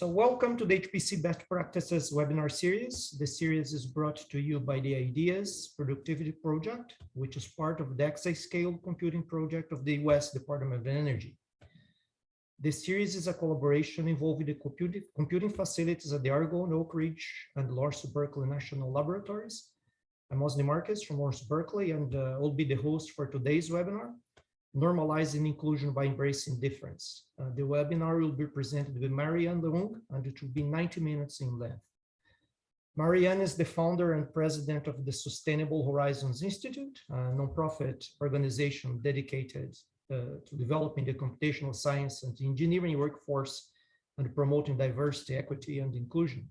So welcome to the HPC Best Practices webinar series. The series is brought to you by the Ideas Productivity Project, which is part of the Exascale Computing Project of the US Department of Energy. This series is a collaboration involving the computing facilities at the Argonne, Oak Ridge, and Lawrence Berkeley National Laboratories. I'm Osni Marquez from Lawrence Berkeley, and will be the host for today's webinar, Normalizing Inclusion by Embracing Difference. The webinar will be presented by Marianne Leung, and it will be 90 minutes in length. Marianne is the founder and president of the Sustainable Horizons Institute, a nonprofit organization dedicated to developing the computational science and engineering workforce and promoting diversity, equity, and inclusion.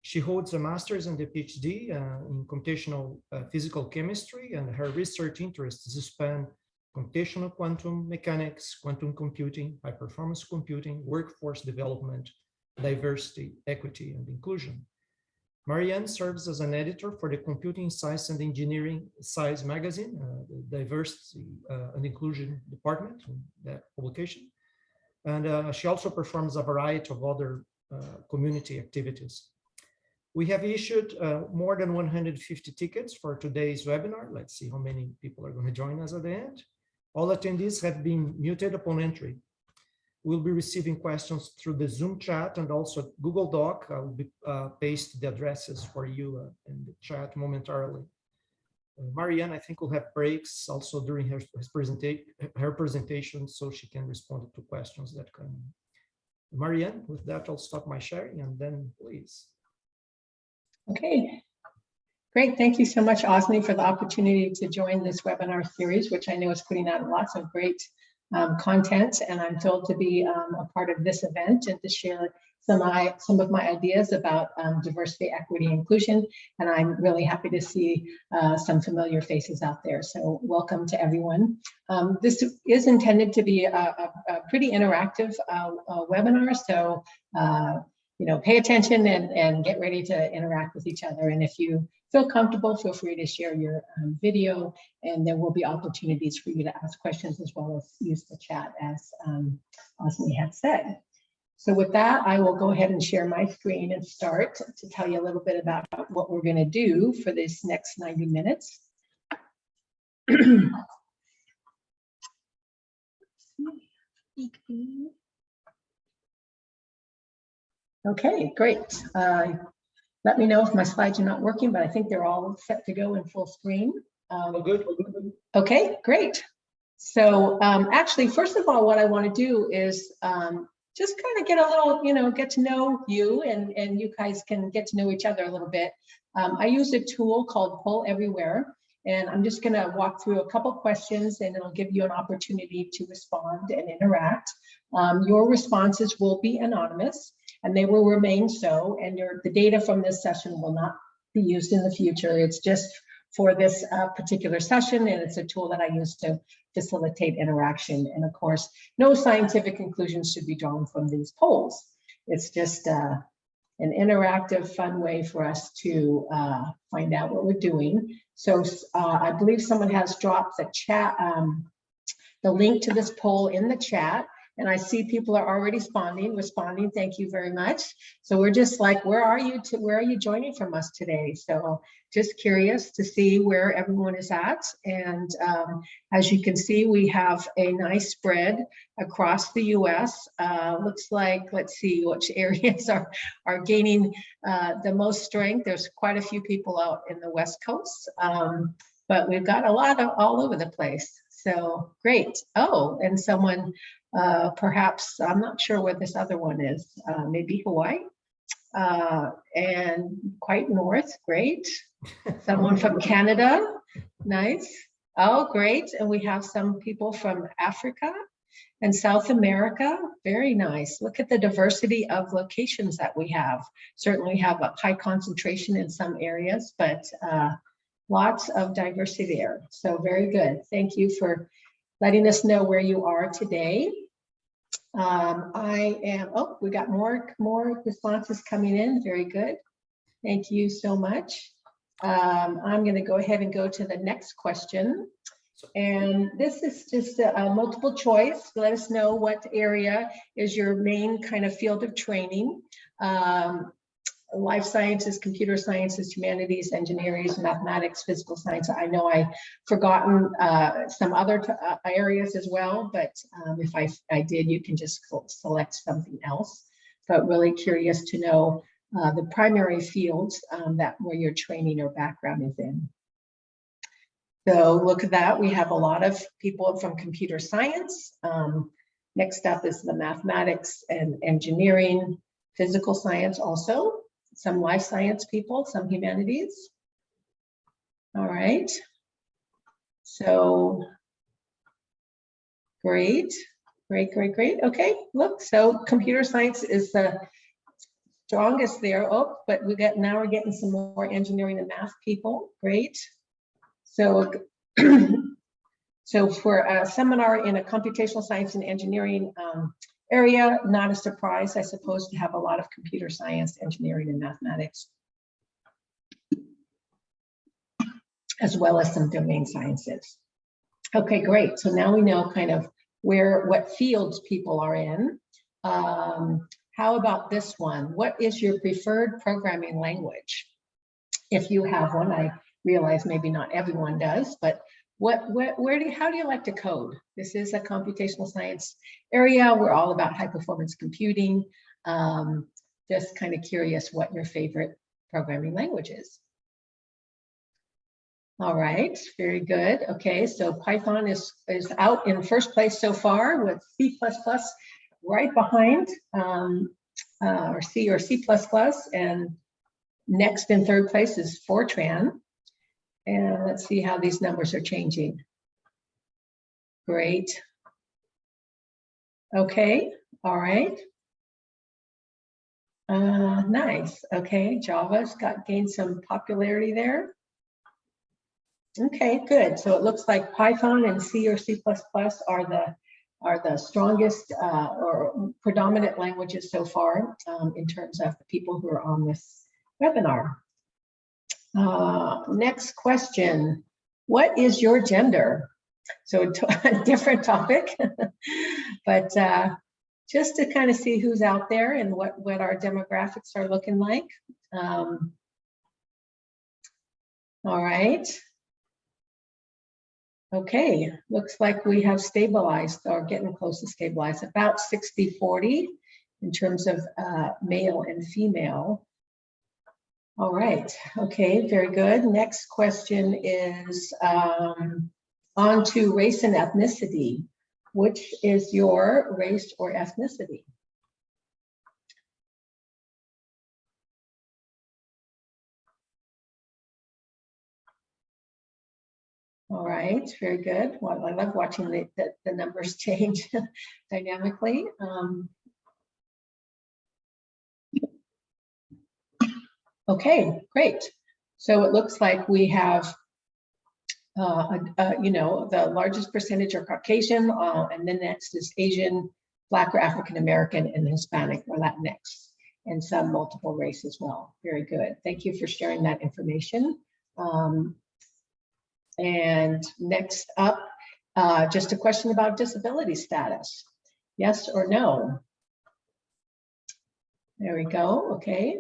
She holds a master's and a PhD in computational physical chemistry, and her research interests span computational quantum mechanics, quantum computing, high-performance computing, workforce development, diversity, equity, and inclusion. Marianne serves as an editor for the Computing Science and Engineering Science magazine, the Diversity and Inclusion Department, that publication. And she also performs a variety of other community activities. We have issued more than 150 tickets for today's webinar. Let's see how many people are going to join us at the end. All attendees have been muted upon entry. We'll be receiving questions through the Zoom chat and also Google Doc. I will be paste the addresses for you in the chat momentarily. Marianne, I think, will have breaks also during her presentation, so she can respond to questions that come in. Marianne, with that, I'll stop my sharing, and then please. Okay. Great, thank you so much, Osni, for the opportunity to join this webinar series, which I know is putting out lots of great content, and I'm thrilled to be a part of this event and to share some of my ideas about diversity, equity, inclusion, and I'm really happy to see some familiar faces out there, so welcome to everyone. This is intended to be a pretty interactive webinar, so you know, pay attention and get ready to interact with each other, and if you feel comfortable, feel free to share your video, and there will be opportunities for you to ask questions as well as use the chat, as we had said. So with that, I will go ahead and share my screen and start to tell you a little bit about what we're going to do for this next 90 minutes. Okay, great. Let me know if my slides are not working, but I think they're all set to go in full screen. Good. Okay, great. So actually, first of all, what I want to do is just kind of get a little, you know, get to know you, and you guys can get to know each other a little bit. I use a tool called Poll Everywhere, and I'm just going to walk through a couple questions, and it'll give you an opportunity to respond and interact. Your responses will be anonymous, and they will remain so, and the data from this session will not be used in the future. It's just for this particular session, and it's a tool that I use to facilitate interaction. And of course, no scientific conclusions should be drawn from these polls. It's just an interactive, fun way for us to find out what we're doing. So I believe someone has dropped the chat, the link to this poll in the chat. And I see people are already responding. Thank you very much. So we're just like, where are you joining from us today? So just curious to see where everyone is at. And as you can see, we have a nice spread across the US. Looks like, let's see which areas are gaining the most strength. There's quite a few people out in the West Coast, but we've got a lot of all over the place. So great. Oh, and someone, perhaps, I'm not sure where this other one is, maybe Hawaii, and quite north, great. Someone from Canada, nice. Oh, great. And we have some people from Africa and South America, very nice. Look at the diversity of locations that we have. Certainly have a high concentration in some areas, but lots of diversity there. So very good. Thank you for letting us know where you are today. We got more responses coming in. Very good. Thank you so much. I'm going to go ahead and go to the next question. And this is just a multiple choice. Let us know what area is your main kind of field of training. Life sciences, computer sciences, humanities, engineering, mathematics, physical science. I know I've forgotten some other areas as well, but if I did, you can just select something else. But really curious to know the primary fields where your training or background is in. So look at that. We have a lot of people from computer science. Next up is the mathematics and engineering, physical science also. Some life science people, some humanities. All right. So great. Okay, look, so computer science is the strongest there. Oh, but now we're getting some more engineering and math people. Great. So, so for a seminar in a computational science and engineering area, not a surprise, I suppose, to have a lot of computer science, engineering, and mathematics, as well as some domain sciences. Okay, great. So now we know kind of what fields people are in. How about this one? What is your preferred programming language? If you have one, I realize maybe not everyone does, but how do you like to code? This is a computational science area. We're all about high performance computing. Just kind of curious what your favorite programming language is. All right, very good. Okay, so Python is out in first place so far, with C++ right behind, or C or C++, and next in third place is Fortran. And let's see how these numbers are changing. Great. Okay, all right. Nice. Okay, Java's gained some popularity there. Okay, good. So it looks like Python and C or C++ are the strongest or predominant languages so far in terms of the people who are on this webinar. Next question. What is your gender? So a different topic, but just to kind of see who's out there and what our demographics are looking like. All right. Okay, looks like we have stabilized or getting close to stabilized, about 60-40 in terms of male and female. All right, okay, very good. Next question is on to race and ethnicity. Which is your race or ethnicity? All right, very good. Well, I love watching the numbers change dynamically. Okay, great. So it looks like we have, the largest percentage are Caucasian, and then next is Asian, Black or African American, and Hispanic or Latinx, and some multiple race as well. Very good. Thank you for sharing that information. And next up, just a question about disability status. Yes or no? There we go, okay.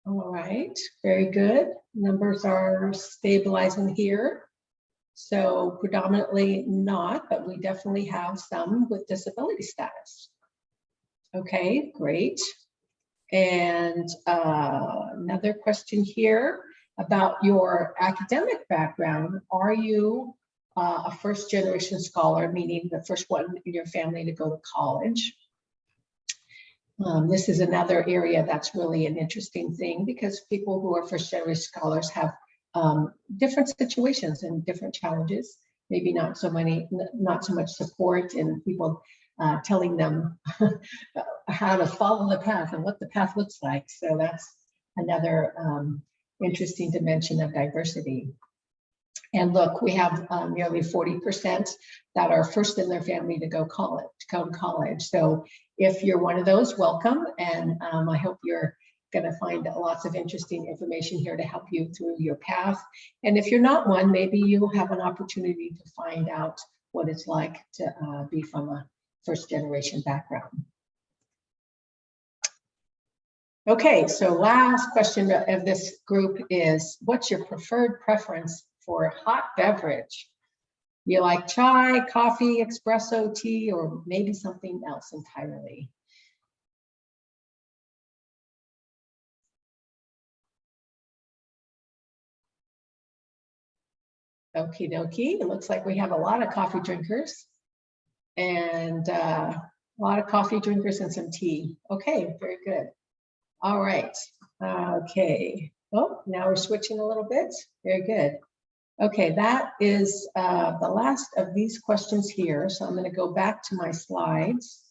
All right, very good. Numbers are stabilizing here. So predominantly not, but we definitely have some with disability status. Okay, great. And another question here about your academic background. Are you a first generation scholar, meaning the first one in your family to go to college? This is another area that's really an interesting thing, because people who are first generation scholars have different situations and different challenges, maybe not so much support and people telling them how to follow the path and what the path looks like. So that's another interesting dimension of diversity. And look, we have nearly 40% that are first in their family to go to college. So if you're one of those, welcome. And I hope you're going to find lots of interesting information here to help you through your path. And if you're not one, maybe you'll have an opportunity to find out what it's like to be from a first-generation background. Okay, so last question of this group is, what's your preferred preference for a hot beverage? You like chai, coffee, espresso, tea, or maybe something else entirely? Okie dokie, it looks like we have a lot of coffee drinkers and a lot of coffee drinkers and some tea. Okay, very good. All right, okay. Oh, now we're switching a little bit. Very good. Okay, that is the last of these questions here. So I'm going to go back to my slides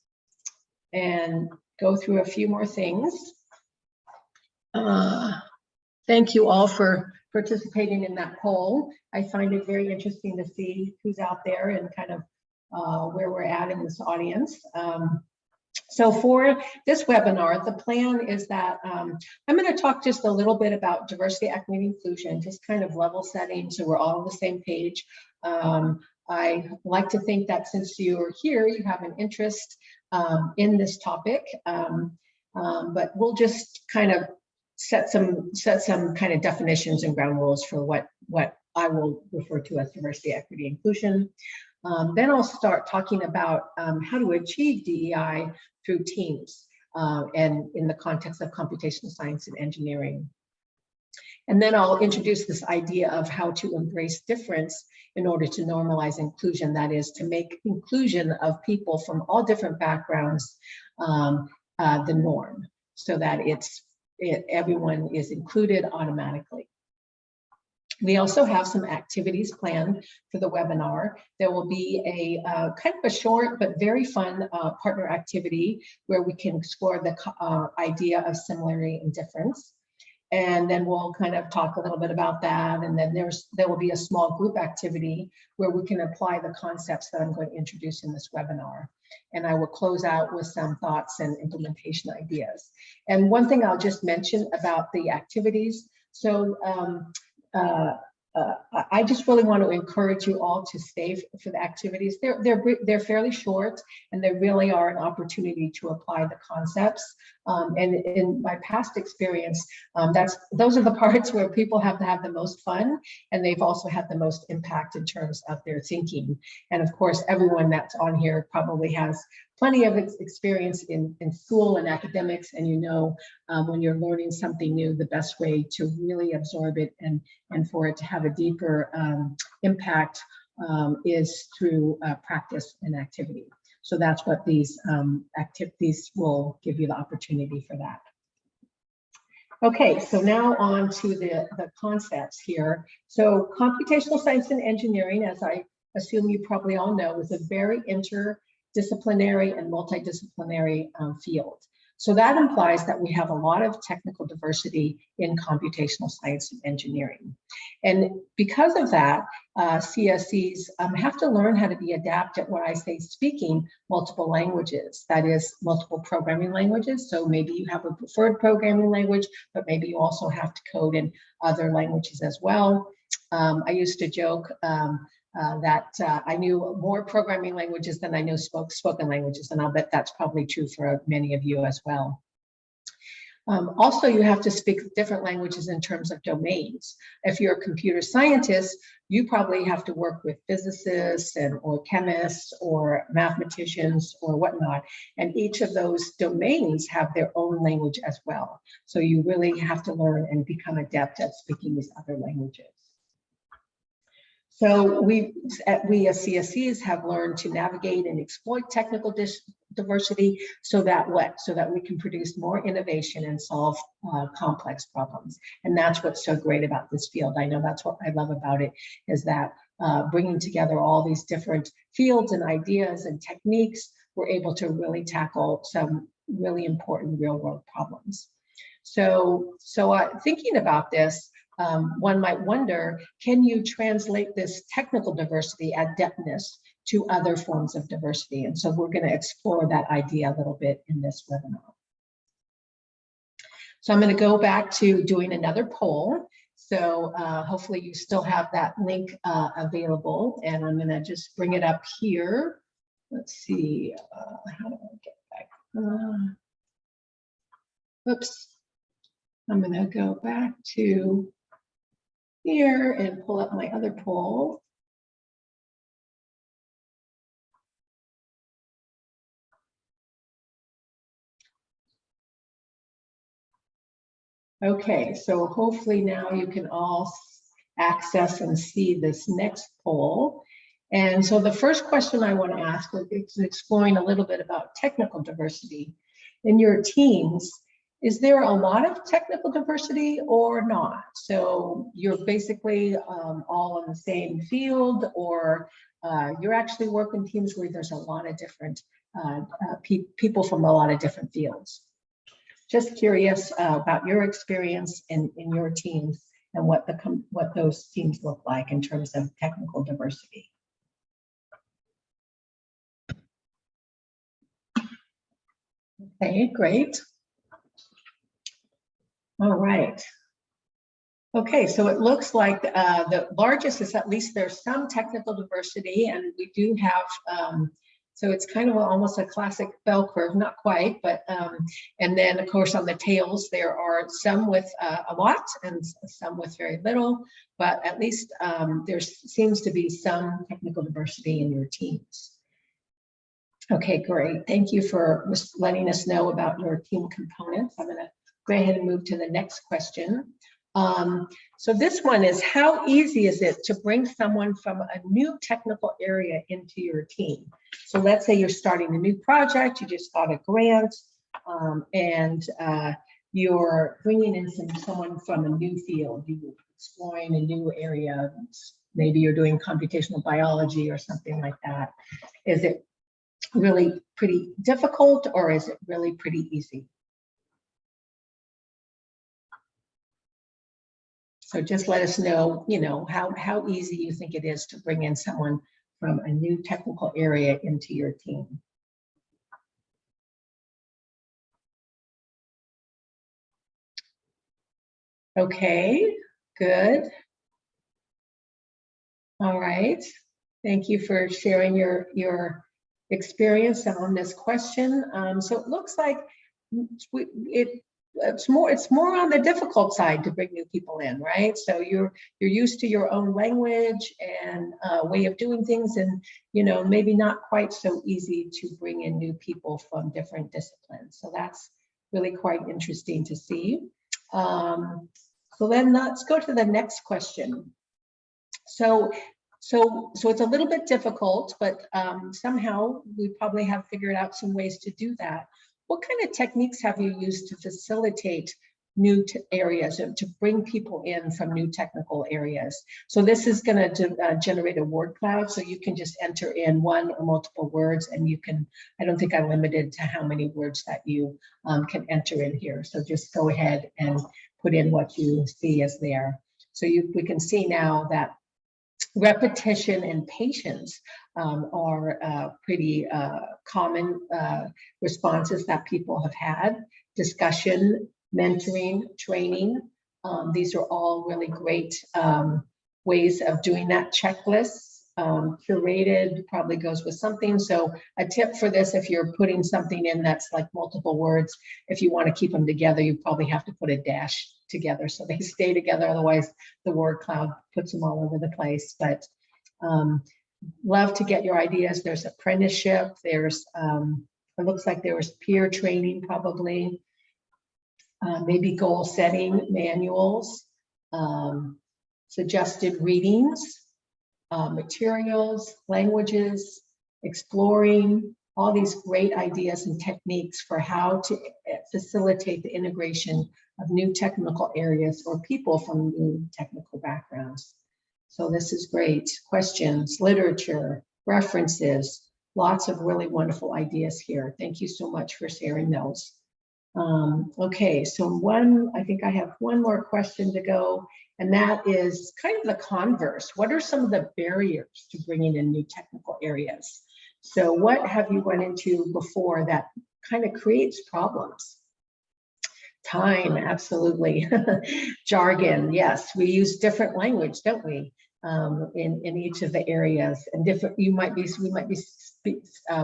and go through a few more things. Thank you all for participating in that poll. I find it very interesting to see who's out there and kind of where we're at in this audience. So for this webinar, the plan is that I'm going to talk just a little bit about diversity, equity, and inclusion, just kind of level setting so we're all on the same page. I like to think that since you're here, you have an interest in this topic, but we'll just kind of set some kind of definitions and ground rules for what I will refer to as diversity, equity, inclusion. Then I'll start talking about how to achieve DEI through teams and in the context of computational science and engineering. And then I'll introduce this idea of how to embrace difference in order to normalize inclusion, that is to make inclusion of people from all different backgrounds the norm, so that everyone is included automatically. We also have some activities planned for the webinar. There will be a kind of a short but very fun partner activity where we can explore the idea of similarity and difference. And then we'll kind of talk a little bit about that. And then there will be a small group activity where we can apply the concepts that I'm going to introduce in this webinar. And I will close out with some thoughts and implementation ideas. And one thing I'll just mention about the activities. So I just really want to encourage you all to stay for the activities. They're fairly short, and they really are an opportunity to apply the concepts. And in my past experience, those are the parts where people have to have the most fun, and they've also had the most impact in terms of their thinking. And of course, everyone that's on here probably has plenty of experience in school and academics, and you know when you're learning something new, the best way to really absorb it and for it to have a deeper impact is through practice and activity. So that's what these activities will give you the opportunity for that. Okay, so now on to the concepts here. So computational science and engineering, as I assume you probably all know, is a very interdisciplinary and multidisciplinary field. So that implies that we have a lot of technical diversity in computational science and engineering. And because of that, CSEs have to learn how to be adept at what I say speaking multiple languages, that is multiple programming languages. So maybe you have a preferred programming language, but maybe you also have to code in other languages as well. I used to joke that I knew more programming languages than I know spoken languages, and I'll bet that's probably true for many of you as well. Also, you have to speak different languages in terms of domains. If you're a computer scientist, you probably have to work with physicists or chemists or mathematicians or whatnot, and each of those domains have their own language as well. So you really have to learn and become adept at speaking these other languages. So we as CSEs have learned to navigate and exploit technical diversity so that we can produce more innovation and solve complex problems. And that's what's so great about this field. I know that's what I love about it, is that bringing together all these different fields and ideas and techniques, we're able to really tackle some really important real world problems. So thinking about this, one might wonder, can you translate this technical diversity, adeptness, to other forms of diversity? And so we're going to explore that idea a little bit in this webinar. So I'm going to go back to doing another poll. So hopefully you still have that link available, and I'm going to just bring it up here. Let's see, how do I get back? Oops. I'm going to go back to here and pull up my other poll. Okay, so hopefully now you can all access and see this next poll. And so the first question I want to ask is exploring a little bit about technical diversity in your teams. Is there a lot of technical diversity or not? So you're basically all in the same field, or you're actually working teams where there's a lot of different people from a lot of different fields. Just curious about your experience in your teams and what those teams look like in terms of technical diversity. Okay, great. All right. Okay, so it looks like the largest is, at least there's some technical diversity, and we do have, so it's kind of almost a classic bell curve, not quite, but, and then of course on the tails, there are some with a lot and some with very little, but at least there seems to be some technical diversity in your teams. Okay, great. Thank you for letting us know about your team components. I'm gonna go ahead and move to the next question. So this one is, how easy is it to bring someone from a new technical area into your team? So let's say you're starting a new project, you just got a grant, and you're bringing in someone from a new field, you're exploring a new area, maybe you're doing computational biology or something like that. Is it really pretty difficult, or is it really pretty easy? So just let us know, how easy you think it is to bring in someone from a new technical area into your team. Okay, good. All right. Thank you for sharing your experience on this question. So it looks like it's more on the difficult side to bring new people in, right? So you're used to your own language and way of doing things, and maybe not quite so easy to bring in new people from different disciplines. So that's really quite interesting to see. So then let's go to the next question. So it's a little bit difficult, but somehow we probably have figured out some ways to do that. What kind of techniques have you used to facilitate new areas, to bring people in from new technical areas? So this is going to generate a word cloud, so you can just enter in one or multiple words, and you can, I don't think I'm limited to how many words that you can enter in here. So just go ahead and put in what you see as there. So we can see now that repetition and patience are pretty common responses that people have had. Discussion, mentoring, training, these are all really great ways of doing that. Checklists, curated probably goes with something. So a tip for this, if you're putting something in that's like multiple words, if you want to keep them together, you probably have to put a dash together so they stay together. Otherwise, the word cloud puts them all over the place. But love to get your ideas. There's apprenticeship. There's, it looks like there was peer training probably. Maybe goal setting manuals, suggested readings, materials, languages, exploring, all these great ideas and techniques for how to facilitate the integration of new technical areas or people from new technical backgrounds. So this is great. Questions, literature, references, lots of really wonderful ideas here. Thank you so much for sharing those. Okay, so I think I have one more question to go, and that is kind of the converse. What are some of the barriers to bringing in new technical areas? So what have you run into before that kind of creates problems? Time, absolutely. Jargon, yes. We use different language, don't we? In each of the areas, and different. We might be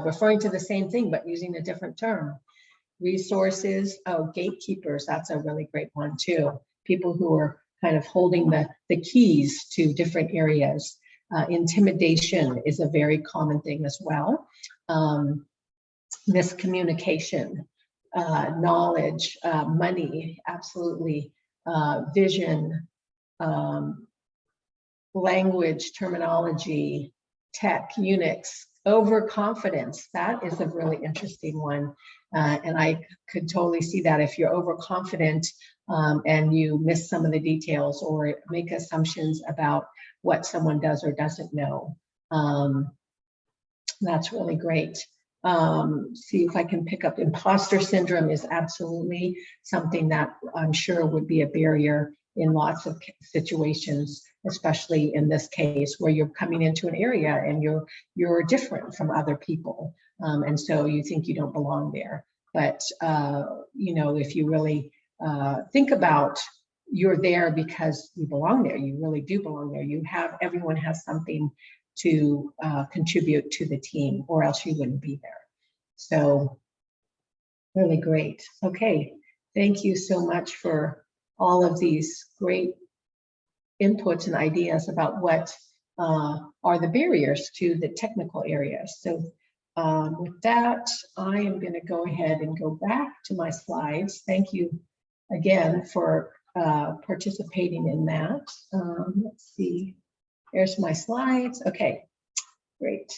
referring to the same thing, but using a different term. Resources, oh, gatekeepers. That's a really great one too. People who are kind of holding the keys to different areas. Intimidation is a very common thing as well. Miscommunication. Knowledge, money, absolutely, vision, language, terminology, tech, Unix, overconfidence. That is a really interesting one. And I could totally see that if you're overconfident and you miss some of the details or make assumptions about what someone does or doesn't know. That's really great. See if I can pick up. Imposter syndrome is absolutely something that I'm sure would be a barrier in lots of situations, especially in this case where you're coming into an area and you're different from other people, and so you think you don't belong there. But you know, if you really think about, you're there because you belong there. You really do belong there. Everyone has something to contribute to the team, or else you wouldn't be there. So really great. Okay, thank you so much for all of these great inputs and ideas about what are the barriers to the technical areas. So with that, I am going to go ahead and go back to my slides. Thank you again for participating in that. Let's see. There's my slides. Okay, great.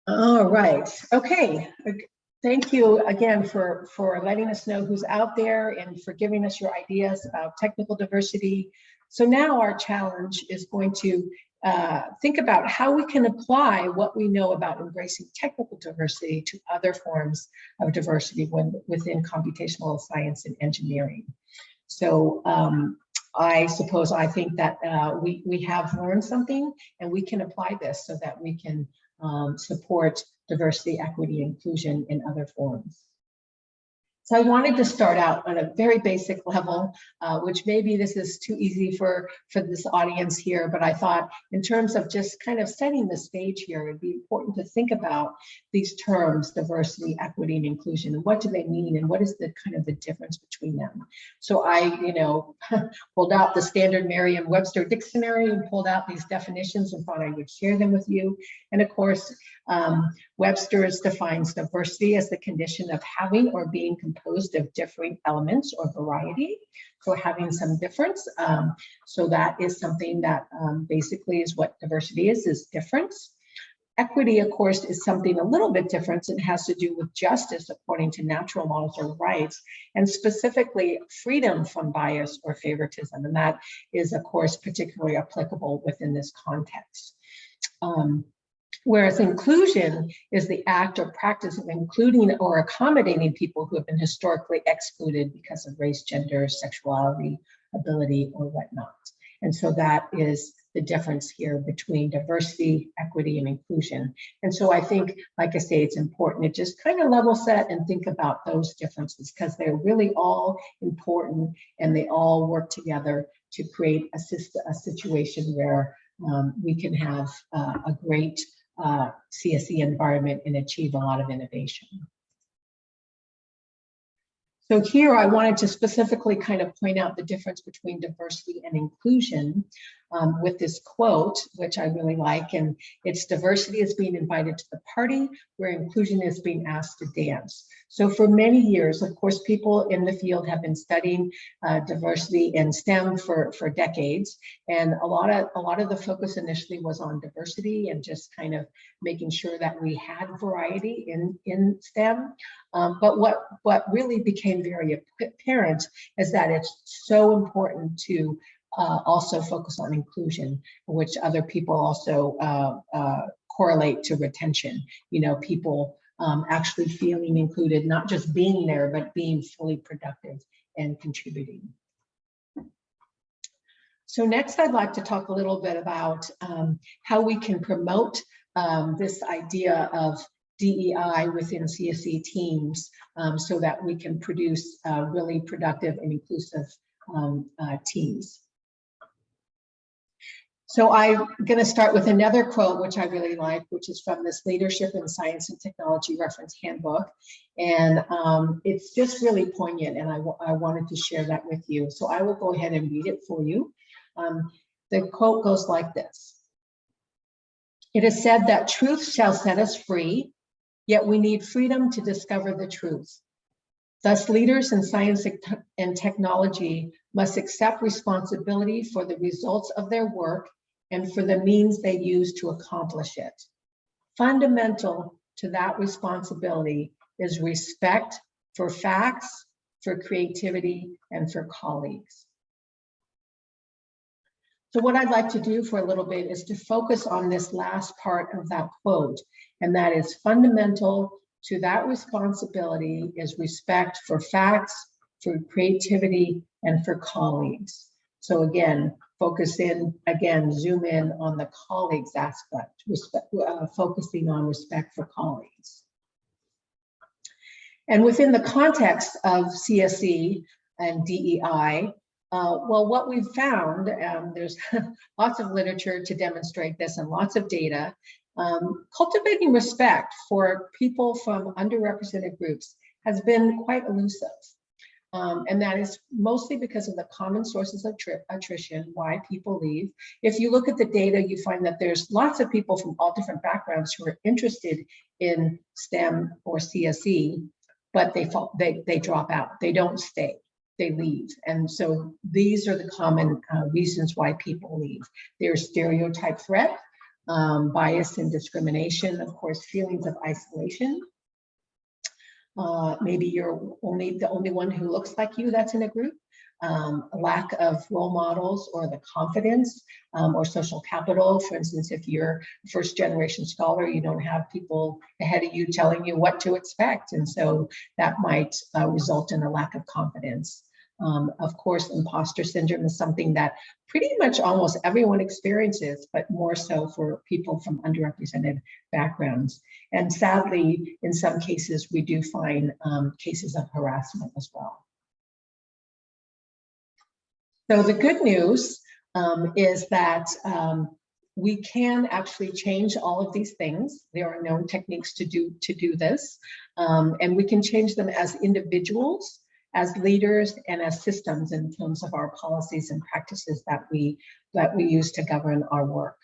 All right. Okay. Thank you again for letting us know who's out there and for giving us your ideas about technical diversity. So now our challenge is going to think about how we can apply what we know about embracing technical diversity to other forms of diversity within computational science and engineering. So I think that we have learned something and we can apply this so that we can support diversity, equity, inclusion in other forms. So I wanted to start out on a very basic level, which maybe this is too easy for this audience here, but I thought in terms of just kind of setting the stage here, it'd be important to think about these terms, diversity, equity, and inclusion, and what do they mean, and what is the kind of the difference between them. So I, pulled out the standard Merriam-Webster dictionary and pulled out these definitions and thought I would share them with you. And of course, Webster's defines diversity as the condition of having or being composed of differing elements or variety. So having some difference. So that is something that basically is what diversity is difference. Equity, of course, is something a little bit different. It has to do with justice according to natural laws or rights, and specifically freedom from bias or favoritism. And that is, of course, particularly applicable within this context. Whereas inclusion is the act or practice of including or accommodating people who have been historically excluded because of race, gender, sexuality, ability, or whatnot. And so that is the difference here between diversity, equity, and inclusion. And so I think, like I say, it's important to just kind of level set and think about those differences because they're really all important and they all work together to create a situation where we can have a great CSE environment and achieve a lot of innovation. So here I wanted to specifically kind of point out the difference between diversity and inclusion with this quote, which I really like, and it's diversity is being invited to the party where inclusion is being asked to dance. So for many years, of course, people in the field have been studying diversity in STEM for decades, and a lot of the focus initially was on diversity and just kind of making sure that we had variety in STEM. But what really became very apparent is that it's so important to also focus on inclusion, which other people also correlate to retention. People actually feeling included, not just being there, but being fully productive and contributing. So next, I'd like to talk a little bit about how we can promote this idea of DEI within CSE teams so that we can produce really productive and inclusive teams. So I'm going to start with another quote, which I really like, which is from this Leadership in Science and Technology Reference Handbook. And it's just really poignant, and I wanted to share that with you. So I will go ahead and read it for you. The quote goes like this. It is said that truth shall set us free, yet we need freedom to discover the truth. Thus, leaders in science and technology must accept responsibility for the results of their work and for the means they use to accomplish it. Fundamental to that responsibility is respect for facts, for creativity, and for colleagues. So what I'd like to do for a little bit is to focus on this last part of that quote, and that is fundamental to that responsibility is respect for facts, for creativity, and for colleagues. So again, zoom in on the colleagues aspect, focusing on respect for colleagues. And within the context of CSE and DEI, well, what we've found, there's lots of literature to demonstrate this and lots of data, cultivating respect for people from underrepresented groups has been quite elusive. And that is mostly because of the common sources of attrition, why people leave. If you look at the data, you find that there's lots of people from all different backgrounds who are interested in STEM or CSE, but they drop out, they don't stay, they leave. And so these are the common reasons why people leave. There's stereotype threat, bias and discrimination, of course, feelings of isolation. Maybe you're the only one who looks like you that's in a group, a lack of role models or the confidence or social capital. For instance, if you're a first-generation scholar, you don't have people ahead of you telling you what to expect. And so that might result in a lack of confidence. Of course, imposter syndrome is something that pretty much almost everyone experiences, but more so for people from underrepresented backgrounds. And sadly, in some cases, we do find cases of harassment as well. So the good news is that we can actually change all of these things. There are known techniques to do this, and we can change them as individuals, as leaders, and as systems in terms of our policies and practices that we use to govern our work.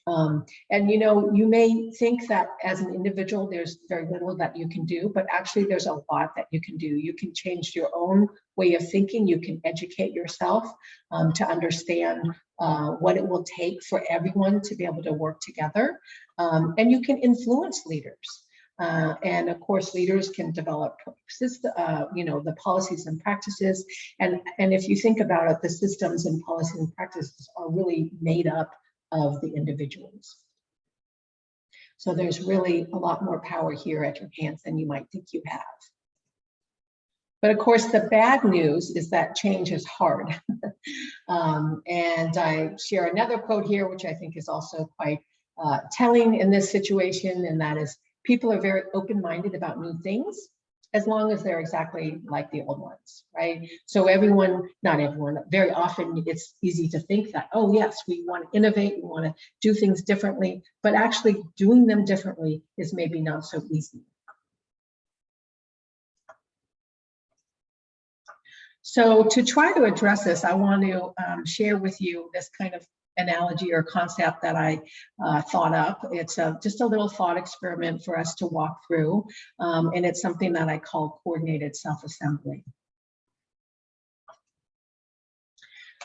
And you may think that as an individual, there's very little that you can do, but actually there's a lot that you can do. You can change your own way of thinking. You can educate yourself to understand what it will take for everyone to be able to work together. And you can influence leaders. And of course, leaders can develop the policies and practices. And if you think about it, the systems and policies and practices are really made up of the individuals. So there's really a lot more power here at your hands than you might think you have. But of course, the bad news is that change is hard. And I share another quote here, which I think is also quite telling in this situation, and that is, people are very open-minded about new things, as long as they're exactly like the old ones, right? So not everyone, very often it's easy to think that, oh yes, we want to innovate, we want to do things differently, but actually doing them differently is maybe not so easy. So to try to address this, I want to share with you this kind of analogy or concept that I thought up. It's just a little thought experiment for us to walk through, and it's something that I call coordinated self-assembly.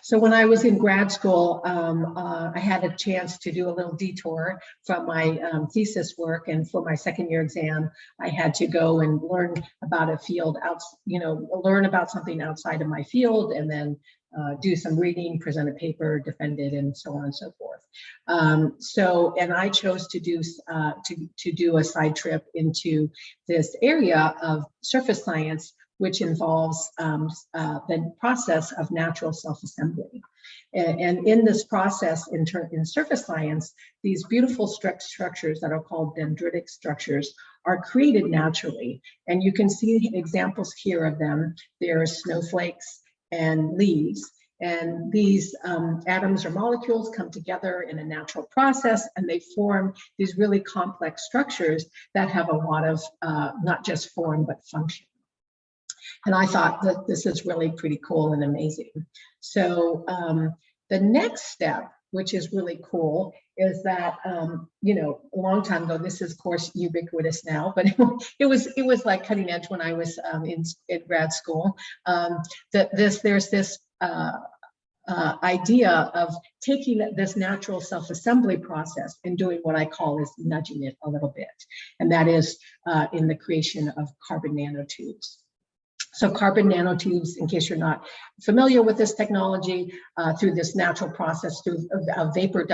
So when I was in grad school, I had a chance to do a little detour from my thesis work, and for my second year exam, I had to go and learn about a field, learn about something outside of my field, and then do some reading, present a paper, defend it, and so on and so forth. And I chose to do a side trip into this area of surface science, which involves the process of natural self-assembly. And in this process, in surface science, these beautiful structures that are called dendritic structures are created naturally. And you can see examples here of them. There are snowflakes and leaves. And these atoms or molecules come together in a natural process, and they form these really complex structures that have a lot of not just form, but function. And I thought that this is really pretty cool and amazing. So the next step, which is really cool, is that, you know, a long time ago, this is of course ubiquitous now, but it was like cutting edge when I was in grad school. There's this idea of taking this natural self-assembly process and doing what I call is nudging it a little bit. And that is in the creation of carbon nanotubes. So carbon nanotubes, in case you're not familiar with this technology, through this natural process, through a vapor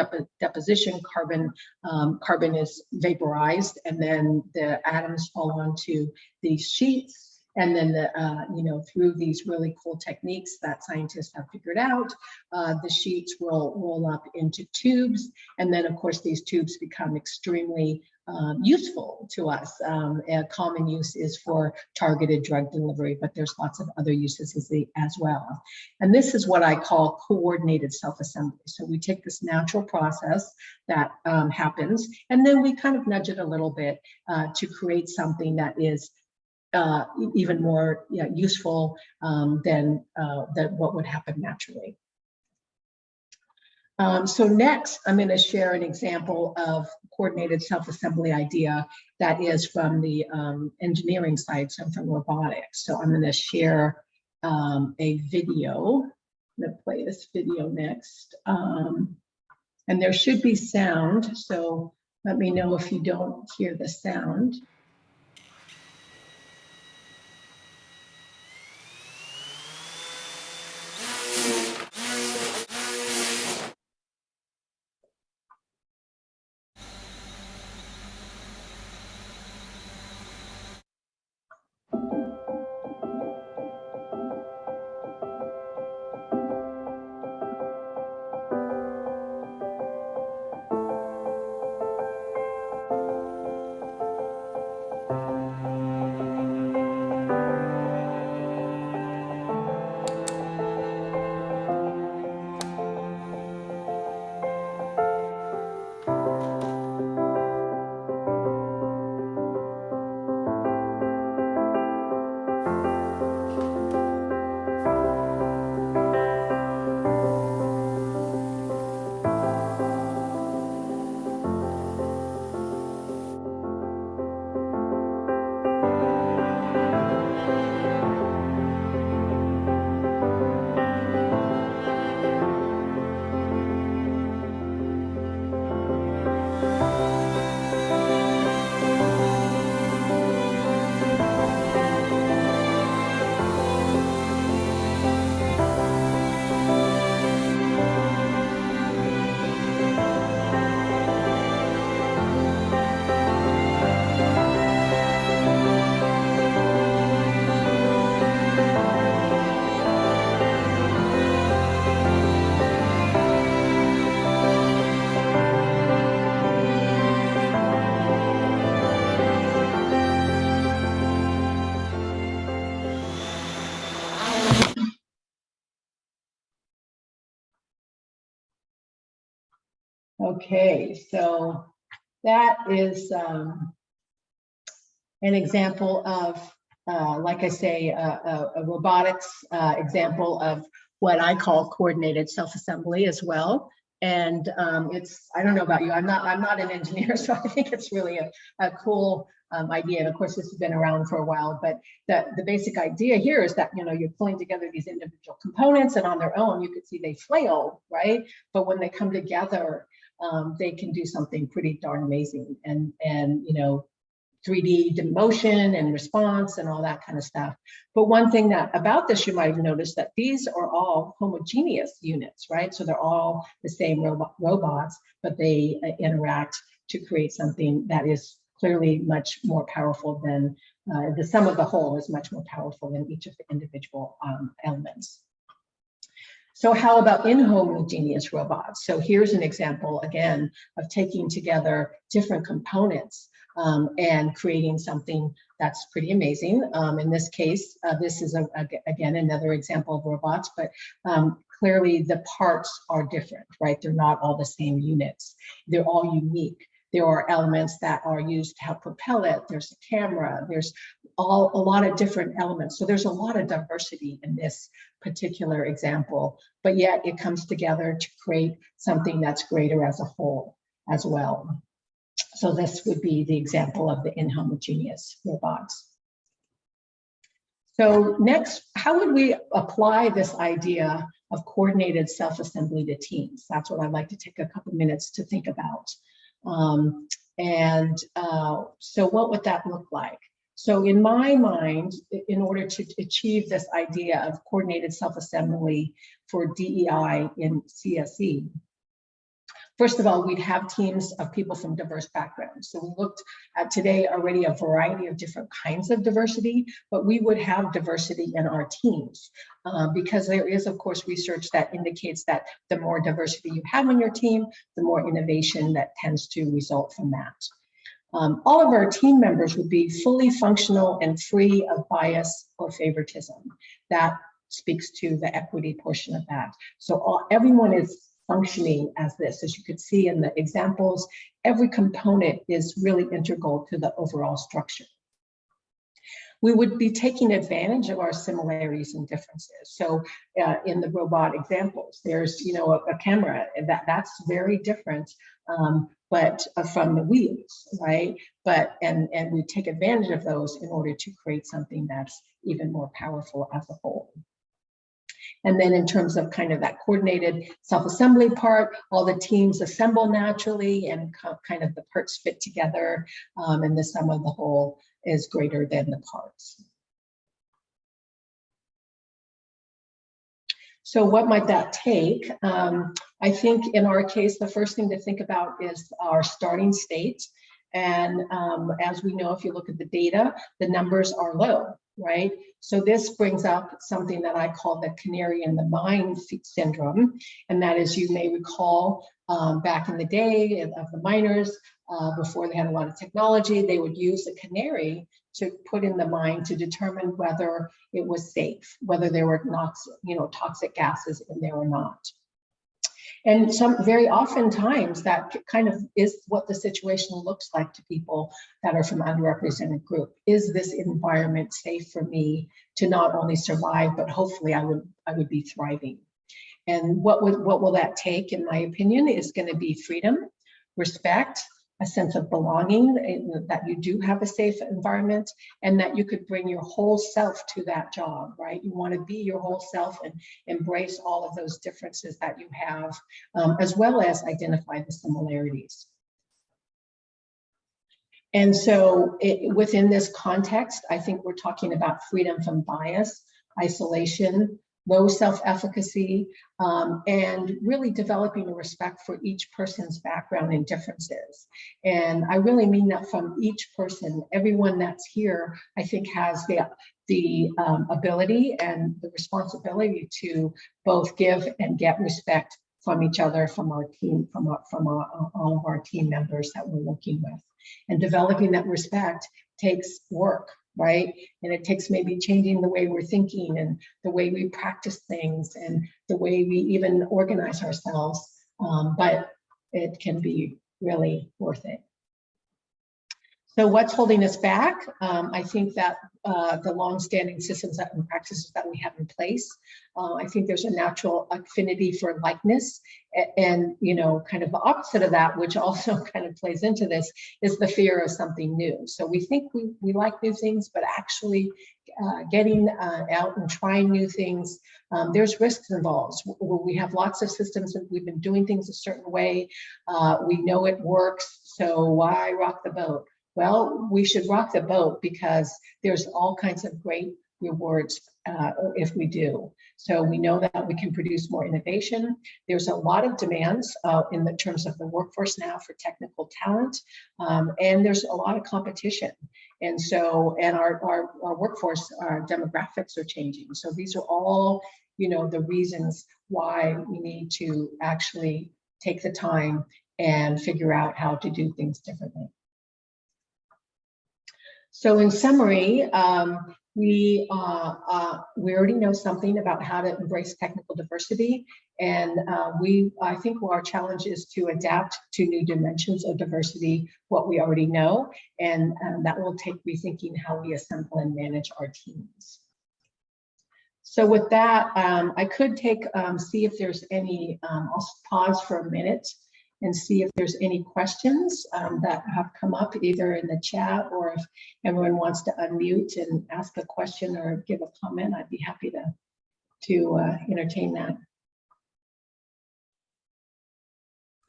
deposition, carbon is vaporized, and then the atoms fall onto these sheets. And then, you know, through these really cool techniques that scientists have figured out, the sheets will roll up into tubes. And then, of course, these tubes become extremely useful to us. A common use is for targeted drug delivery, but there's lots of other uses as well. And this is what I call coordinated self-assembly. So we take this natural process that happens, and then we kind of nudge it a little bit to create something that is even more useful than what would happen naturally. So next, I'm going to share an example of coordinated self-assembly idea that is from the engineering side, so from robotics. So I'm going to share a video. I'm going to play this video next. And there should be sound, so let me know if you don't hear the sound. Okay, so that is an example of, like I say, a robotics example of what I call coordinated self-assembly as well. And I don't know about you, I'm not an engineer, so I think it's really a cool idea. And of course, this has been around for a while, but the basic idea here is that, you know, you're pulling together these individual components, and on their own, you could see they flail, right? But when they come together, they can do something pretty darn amazing, and you know, 3D motion and response and all that kind of stuff. But one thing about this, you might have noticed that these are all homogeneous units, right? So they're all the same robots, but they interact to create something that is clearly much more powerful than the sum of the whole is much more powerful than each of the individual elements. So how about inhomogeneous robots? So here's an example, again, of taking together different components and creating something that's pretty amazing. In this case, this is, again, another example of robots, but clearly the parts are different, right? They're not all the same units. They're all unique. There are elements that are used to help propel it. There's a camera, there's a lot of different elements. So there's a lot of diversity in this particular example, but yet it comes together to create something that's greater as a whole as well. So this would be the example of the inhomogeneous robots. So next, how would we apply this idea of coordinated self-assembly to teams? That's what I'd like to take a couple minutes to think about. So what would that look like? So in my mind, in order to achieve this idea of coordinated self-assembly for DEI in CSE, first of all, we'd have teams of people from diverse backgrounds. So we looked at today already a variety of different kinds of diversity, but we would have diversity in our teams because there is, of course, research that indicates that the more diversity you have on your team, the more innovation that tends to result from that. All of our team members would be fully functional and free of bias or favoritism. That speaks to the equity portion of that. So everyone is functioning as this. As you could see in the examples, every component is really integral to the overall structure. We would be taking advantage of our similarities and differences. So in the robot examples, there's a camera that's very different, but from the wheels, right? And we take advantage of those in order to create something that's even more powerful as a whole. And then in terms of kind of that coordinated self-assembly part, all the teams assemble naturally and kind of the parts fit together, and the sum of the whole is greater than the parts. So what might that take? I think in our case, the first thing to think about is our starting state. And as we know, if you look at the data, the numbers are low, right? So this brings up something that I call the canary in the mine syndrome. And that is, you may recall back in the day of the miners, before they had a lot of technology, they would use a canary to put in the mine to determine whether it was safe, whether there were toxic gases in there or not. And very oftentimes that kind of is what the situation looks like to people that are from underrepresented group. Is this environment safe for me to not only survive, but hopefully I would be thriving? And what will that take, in my opinion, is going to be freedom, respect, a sense of belonging, that you do have a safe environment, and that you could bring your whole self to that job, right? You want to be your whole self and embrace all of those differences that you have, as well as identify the similarities. And so within this context, I think we're talking about freedom from bias, isolation, low self-efficacy, and really developing a respect for each person's background and differences. And I really mean that from each person. Everyone that's here, I think, has the ability and the responsibility to both give and get respect from each other, from our team, from all of our team members that we're working with. And developing that respect takes work, right? And it takes maybe changing the way we're thinking and the way we practice things and the way we even organize ourselves, but it can be really worth it. So what's holding us back? I think that the long-standing systems and practices that we have in place, I think there's a natural affinity for likeness, and kind of the opposite of that, which also kind of plays into this, is the fear of something new. So we think we like new things, but actually getting out and trying new things, there's risks involved. We have lots of systems that we've been doing things a certain way. We know it works, so why rock the boat? Well, we should rock the boat because there's all kinds of great rewards if we do. So we know that we can produce more innovation. There's a lot of demands in the terms of the workforce now for technical talent, and there's a lot of competition. And so, our workforce, our demographics are changing. So these are all, the reasons why we need to actually take the time and figure out how to do things differently. So in summary, we already know something about how to embrace technical diversity, and I think our challenge is to adapt to new dimensions of diversity, what we already know, and that will take rethinking how we assemble and manage our teams. So with that, I could see if there's any, I'll pause for a minute and see if there's any questions that have come up either in the chat, or if everyone wants to unmute and ask a question or give a comment, I'd be happy to entertain that.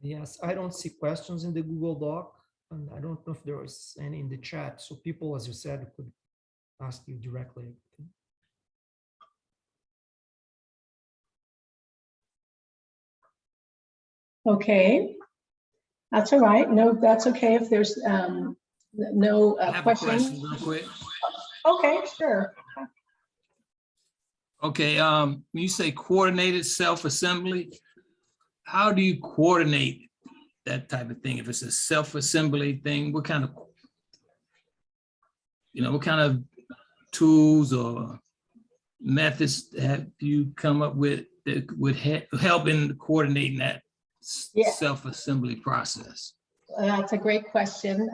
Yes, I don't see questions in the Google Doc, and I don't know if there was any in the chat. So people, as you said, could ask you directly. Okay, that's all right. No, that's okay if there's no I have question. a question real quick. Okay, sure. Okay, when you say coordinated self-assembly, how do you coordinate that type of thing? If it's a self-assembly thing, what kind of, what kind of tools or methods have you come up with that would help in coordinating that self-assembly process? That's a great question,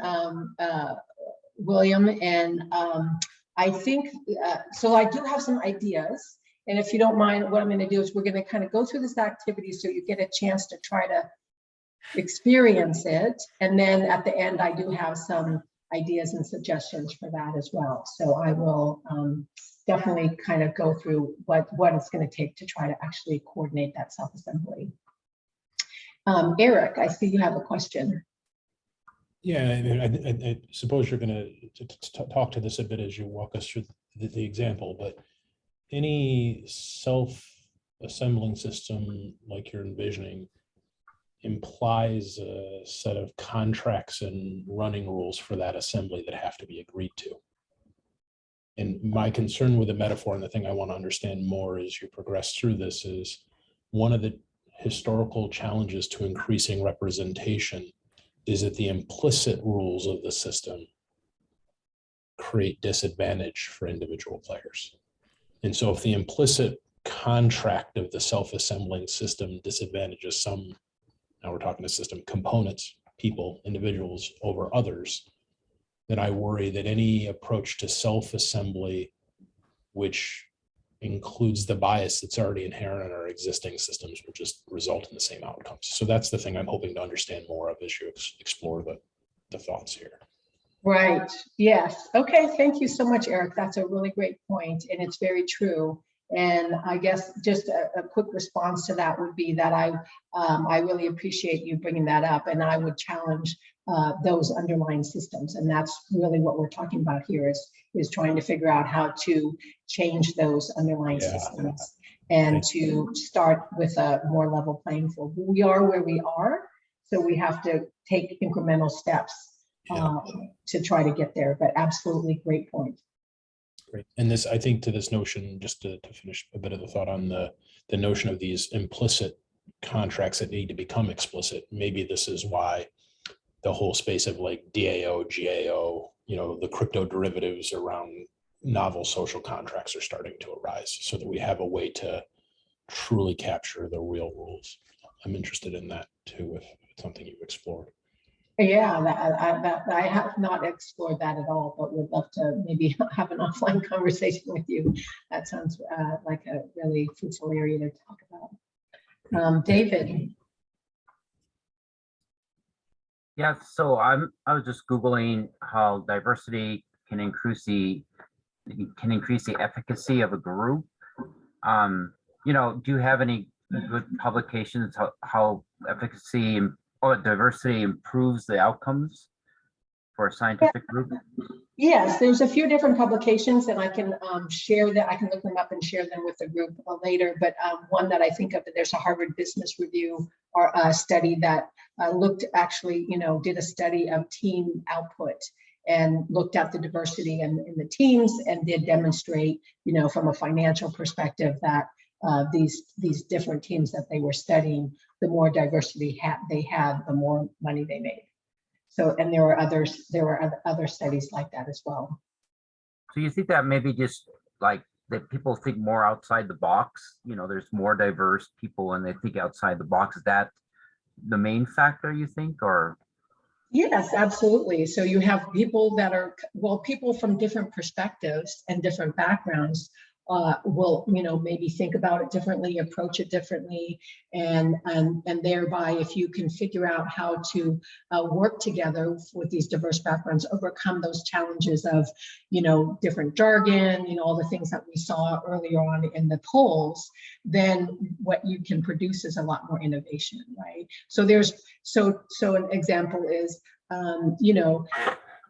William. And I think, so I do have some ideas. And if you don't mind, what I'm going to do is we're going to kind of go through this activity so you get a chance to try to experience it. And then at the end, I do have some ideas and suggestions for that as well. So I will definitely kind of go through what it's going to take to try to actually coordinate that self-assembly. Eric, I see you have a question. Yeah, I suppose you're going to talk to this a bit as you walk us through the example, but any self-assembling system like you're envisioning implies a set of contracts and running rules for that assembly that have to be agreed to. And my concern with the metaphor, and the thing I want to understand more as you progress through this, is one of the historical challenges to increasing representation is that the implicit rules of the system create disadvantage for individual players. And so if the implicit contract of the self-assembling system disadvantages some, now we're talking to system components, people, individuals over others, then I worry that any approach to self-assembly, which includes the bias that's already inherent in our existing systems, will just result in the same outcomes. So that's the thing I'm hoping to understand more of as you explore the thoughts here. Right. Yes. Okay. Thank you so much, Eric. That's a really great point, and it's very true. And I guess just a quick response to that would be that I really appreciate you bringing that up, and I would challenge those underlying systems. And that's really what we're talking about here is trying to figure out how to change those underlying systems and to start with a more level playing field. We are where we are, so we have to take incremental steps to try to get there. But absolutely great point. Great. And this, I think, to this notion, just to finish a bit of the thought on the notion of these implicit contracts that need to become explicit. Maybe this is why the whole space of like DAO, GAO, the crypto derivatives around novel social contracts are starting to arise, so that we have a way to truly capture the real rules. I'm interested in that too, if it's something you've explored. Yeah, I have not explored that at all, but would love to maybe have an offline conversation with you. That sounds like a really fruitful area to talk about. David. Yeah, so I was just Googling how diversity can increase the efficacy of a group. Do you have any good publications how efficacy or diversity improves the outcomes for a scientific group? Yes, there's a few different publications, and I can share that. I can look them up and share them with the group later. But one that I think of, there's a Harvard Business Review or a study that looked actually, did a study of team output and looked at the diversity in the teams, and did demonstrate, from a financial perspective that these different teams that they were studying, the more diversity they had, the more money they made. So, and there were other studies like that as well. So you think that maybe just like that people think more outside the box, you know, there's more diverse people and they think outside the box. Is that the main factor, you think, or? Yes, absolutely. So you have people that are, well, people from different perspectives and different backgrounds will, you know, maybe think about it differently, approach it differently, and thereby, if you can figure out how to work together with these diverse backgrounds, overcome those challenges of, you know, different jargon, you know, all the things that we saw earlier on in the polls, then what you can produce is a lot more innovation, right? So there's, so an example is, you know,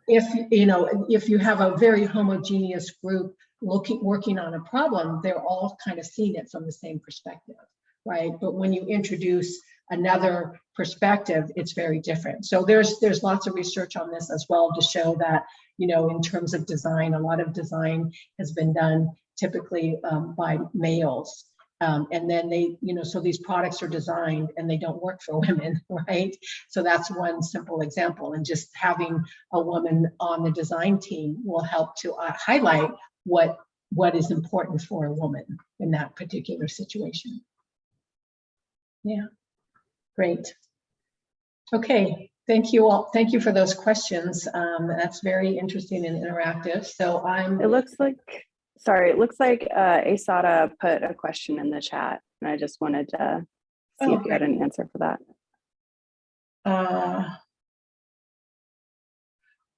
if you have a very homogeneous group working on a problem, they're all kind of seeing it from the same perspective, right? But when you introduce another perspective, it's very different. So there's lots of research on this as well to show that, you know, in terms of design, a lot of design has been done typically by males. And then they, you know, so these products are designed and they don't work for women, right? So that's one simple example. And just having a woman on the design team will help to highlight what is important for a woman in that particular situation. Yeah, great. Okay, thank you all. Thank you for those questions. That's very interesting and interactive. So It looks like, sorry, it looks like Asada put a question in the chat, and I just wanted to see if you had an answer for that.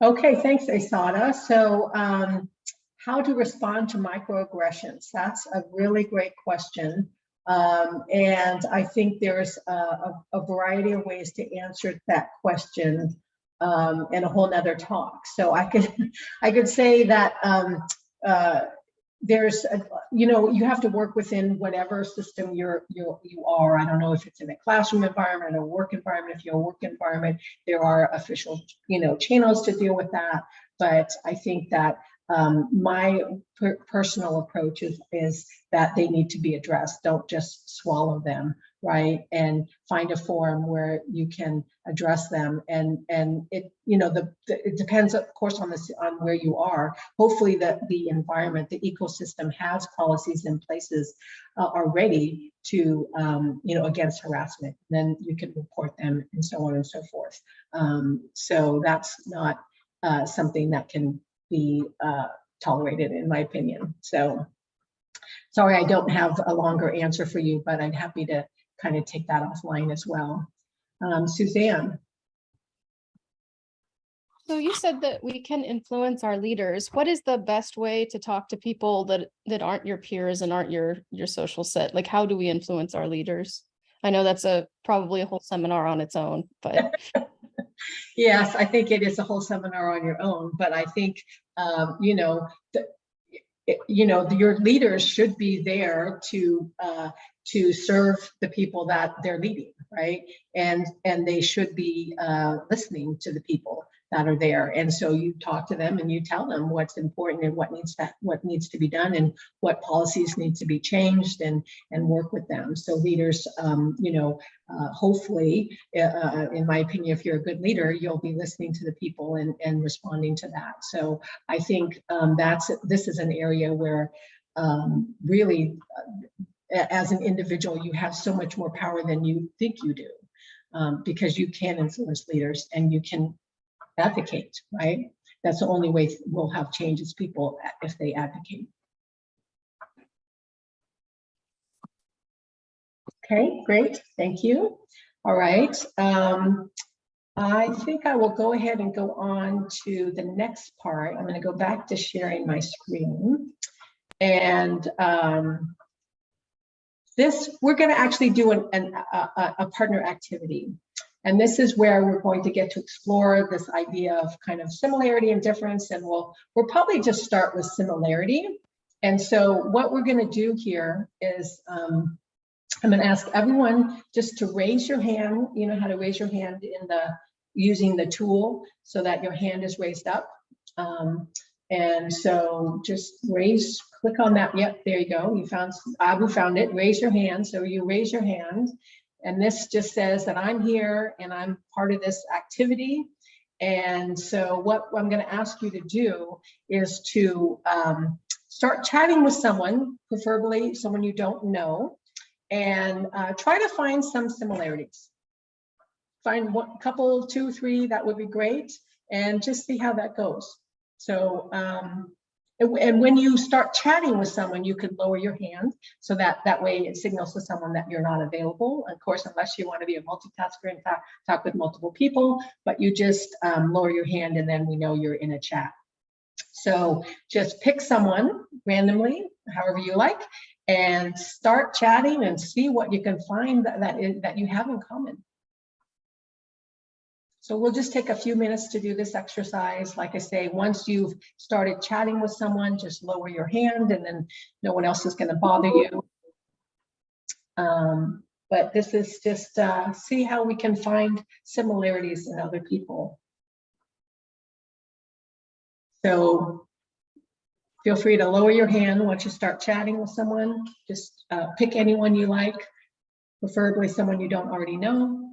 Okay, thanks, Asada. So how to respond to microaggressions? That's a really great question. And I think there's a variety of ways to answer that question in a whole nother talk. So I could say that there's, you know, you have to work within whatever system you are. I don't know if it's in a classroom environment or work environment. If you're a work environment, there are official, you know, channels to deal with that. But I think that my personal approach is that they need to be addressed. Don't just swallow them, right? And find a forum where you can address them. And it, you know, it depends, of course, on where you are. Hopefully the environment, the ecosystem has policies in places already to, you know, against harassment. Then you can report them and so on and so forth. So that's not something that can be tolerated, in my opinion. So sorry, I don't have a longer answer for you, but I'm happy to kind of take that offline as well. Suzanne. So you said that we can influence our leaders. What is the best way to talk to people that aren't your peers and aren't your social set? Like, how do we influence our leaders? I know that's probably a whole seminar on its own, but Yes, I think it is a whole seminar on your own, but I think, you know, your leaders should be there to serve the people that they're leading, right? And they should be listening to the people that are there. And so you talk to them and you tell them what's important and what needs to be done and what policies need to be changed, and work with them. So leaders, you know, hopefully, in my opinion, if you're a good leader, you'll be listening to the people and responding to that. So I think this is an area where really, as an individual, you have so much more power than you think you do, because you can influence leaders and you can advocate, right? That's the only way we'll have change as people, if they advocate. Okay, great, thank you. All right, I think I will go ahead and go on to the next part. I'm going to go back to sharing my screen, and we're going to actually do a partner activity. And this is where we're going to get to explore this idea of kind of similarity and difference. And we'll probably just start with similarity. And so what we're going to do here is I'm going to ask everyone just to raise your hand. You know how to raise your hand using the tool so that your hand is raised up. And so just click on that. Yep, there you go. You found, Abu found it. Raise your hand. So you raise your hand. And this just says that I'm here and I'm part of this activity. And so what I'm going to ask you to do is to start chatting with someone, preferably someone you don't know, and try to find some similarities. Find one couple, 2, 3, that would be great, and just see how that goes. So, and when you start chatting with someone, you could lower your hand so that way it signals to someone that you're not available. Of course, unless you want to be a multitasker and talk with multiple people, but you just lower your hand and then we know you're in a chat. So just pick someone randomly, however you like, and start chatting and see what you can find that you have in common. So we'll just take a few minutes to do this exercise. Like I say, once you've started chatting with someone, just lower your hand and then no one else is going to bother you. But this is just see how we can find similarities in other people. So feel free to lower your hand once you start chatting with someone. Just pick anyone you like, preferably someone you don't already know.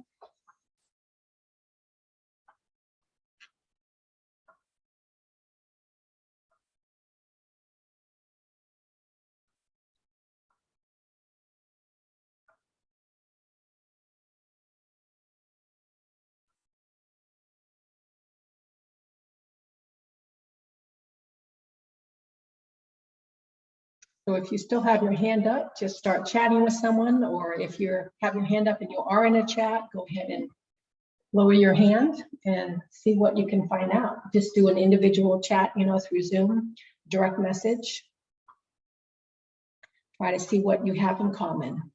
So if you still have your hand up, just start chatting with someone, or if you have your hand up and you are in a chat, go ahead and lower your hand and see what you can find out. Just do an individual chat, through Zoom, direct message. Try to see what you have in common.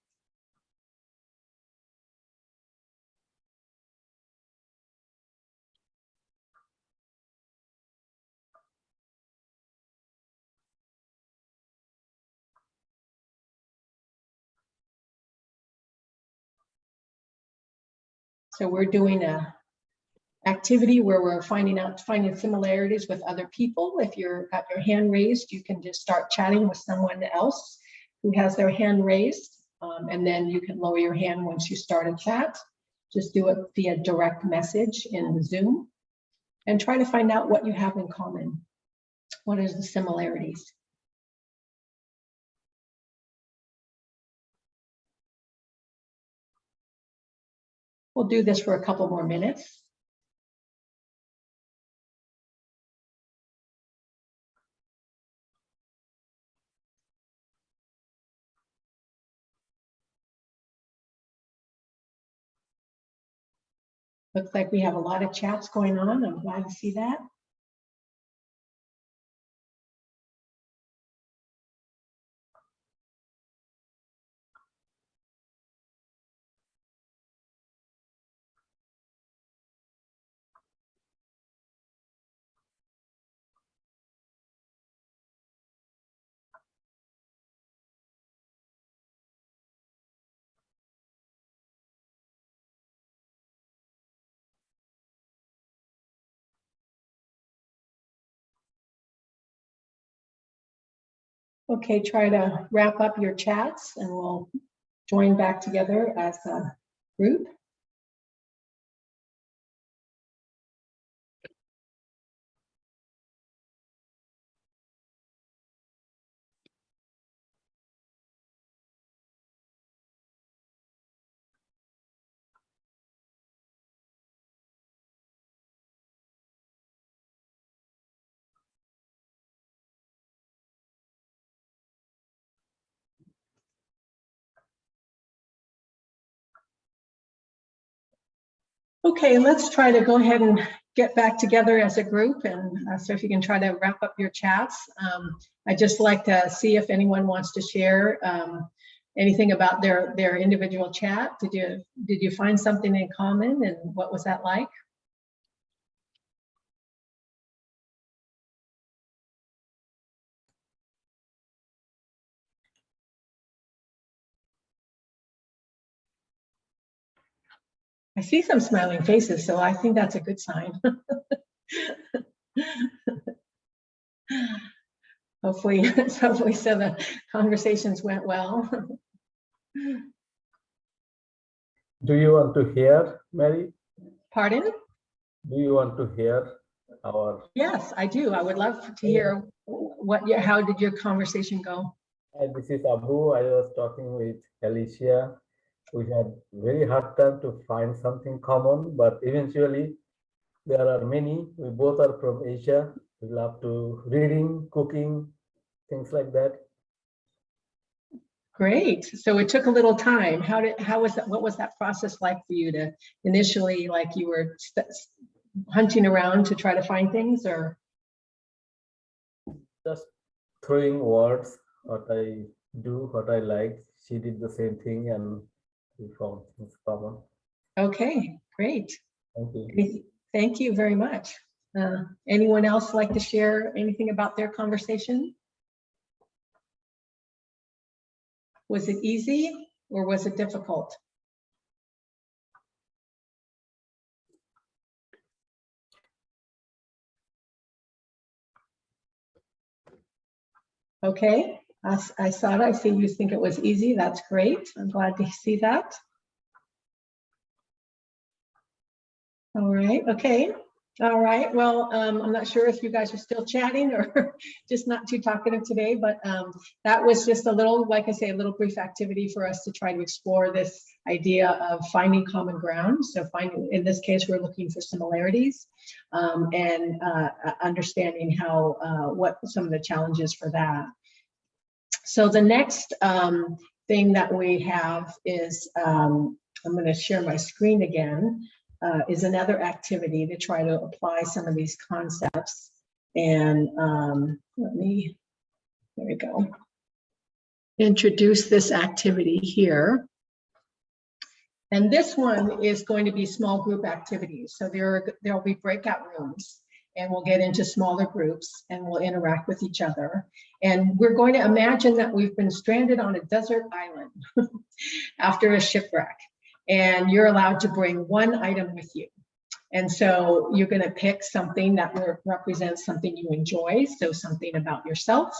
So we're doing a activity where we're finding similarities with other people. If you're got your hand raised, you can just start chatting with someone else who has their hand raised, and then you can lower your hand once you start a chat. Just do it via direct message in the Zoom and try to find out what you have in common. What are the similarities? We'll do this for a couple more minutes. Looks like we have a lot of chats going on. I'm glad to see that. Okay, try to wrap up your chats and we'll join back together as a group. Okay, let's try to go ahead and get back together as a group. And so if you can try to wrap up your chats. I'd just like to see if anyone wants to share anything about their individual chat. Did you find something in common, and what was that like? I see some smiling faces, so I think that's a good sign. Hopefully, hopefully so the conversations went well. Do you want to hear, Mary? Pardon? Do you want to hear our? Yes, I do. I would love to hear how did your conversation go? Hi, this is Abu. I was talking with Alicia. We had very hard time to find something common, but eventually there are many. We both are from Asia. We love to reading, cooking, things like that. Great. So it took a little time. What was that process like for you to initially, like you were hunting around to try to find things, or? Just throwing words, what I do, what I like. She did the same thing and we found things common. Okay, great. Thank you. Thank you very much. Anyone else like to share anything about their conversation? Was it easy or was it difficult? Okay, I saw it. I see you think it was easy. That's great. I'm glad to see that. All right, okay. All right, well, I'm not sure if you guys are still chatting or just not too talkative today, but that was just a little, like I say, a little brief activity for us to try to explore this idea of finding common ground. So in this case, we're looking for similarities and understanding how, what some of the challenges for that. So the next thing that we have is, I'm gonna share my screen again. Is another activity to try to apply some of these concepts. And there we go, introduce this activity here. And this one is going to be small group activities. So there'll be breakout rooms and we'll get into smaller groups and we'll interact with each other. And we're going to imagine that we've been stranded on a desert island after a shipwreck. And you're allowed to bring one item with you. And so you're going to pick something that represents something you enjoy, so something about yourself.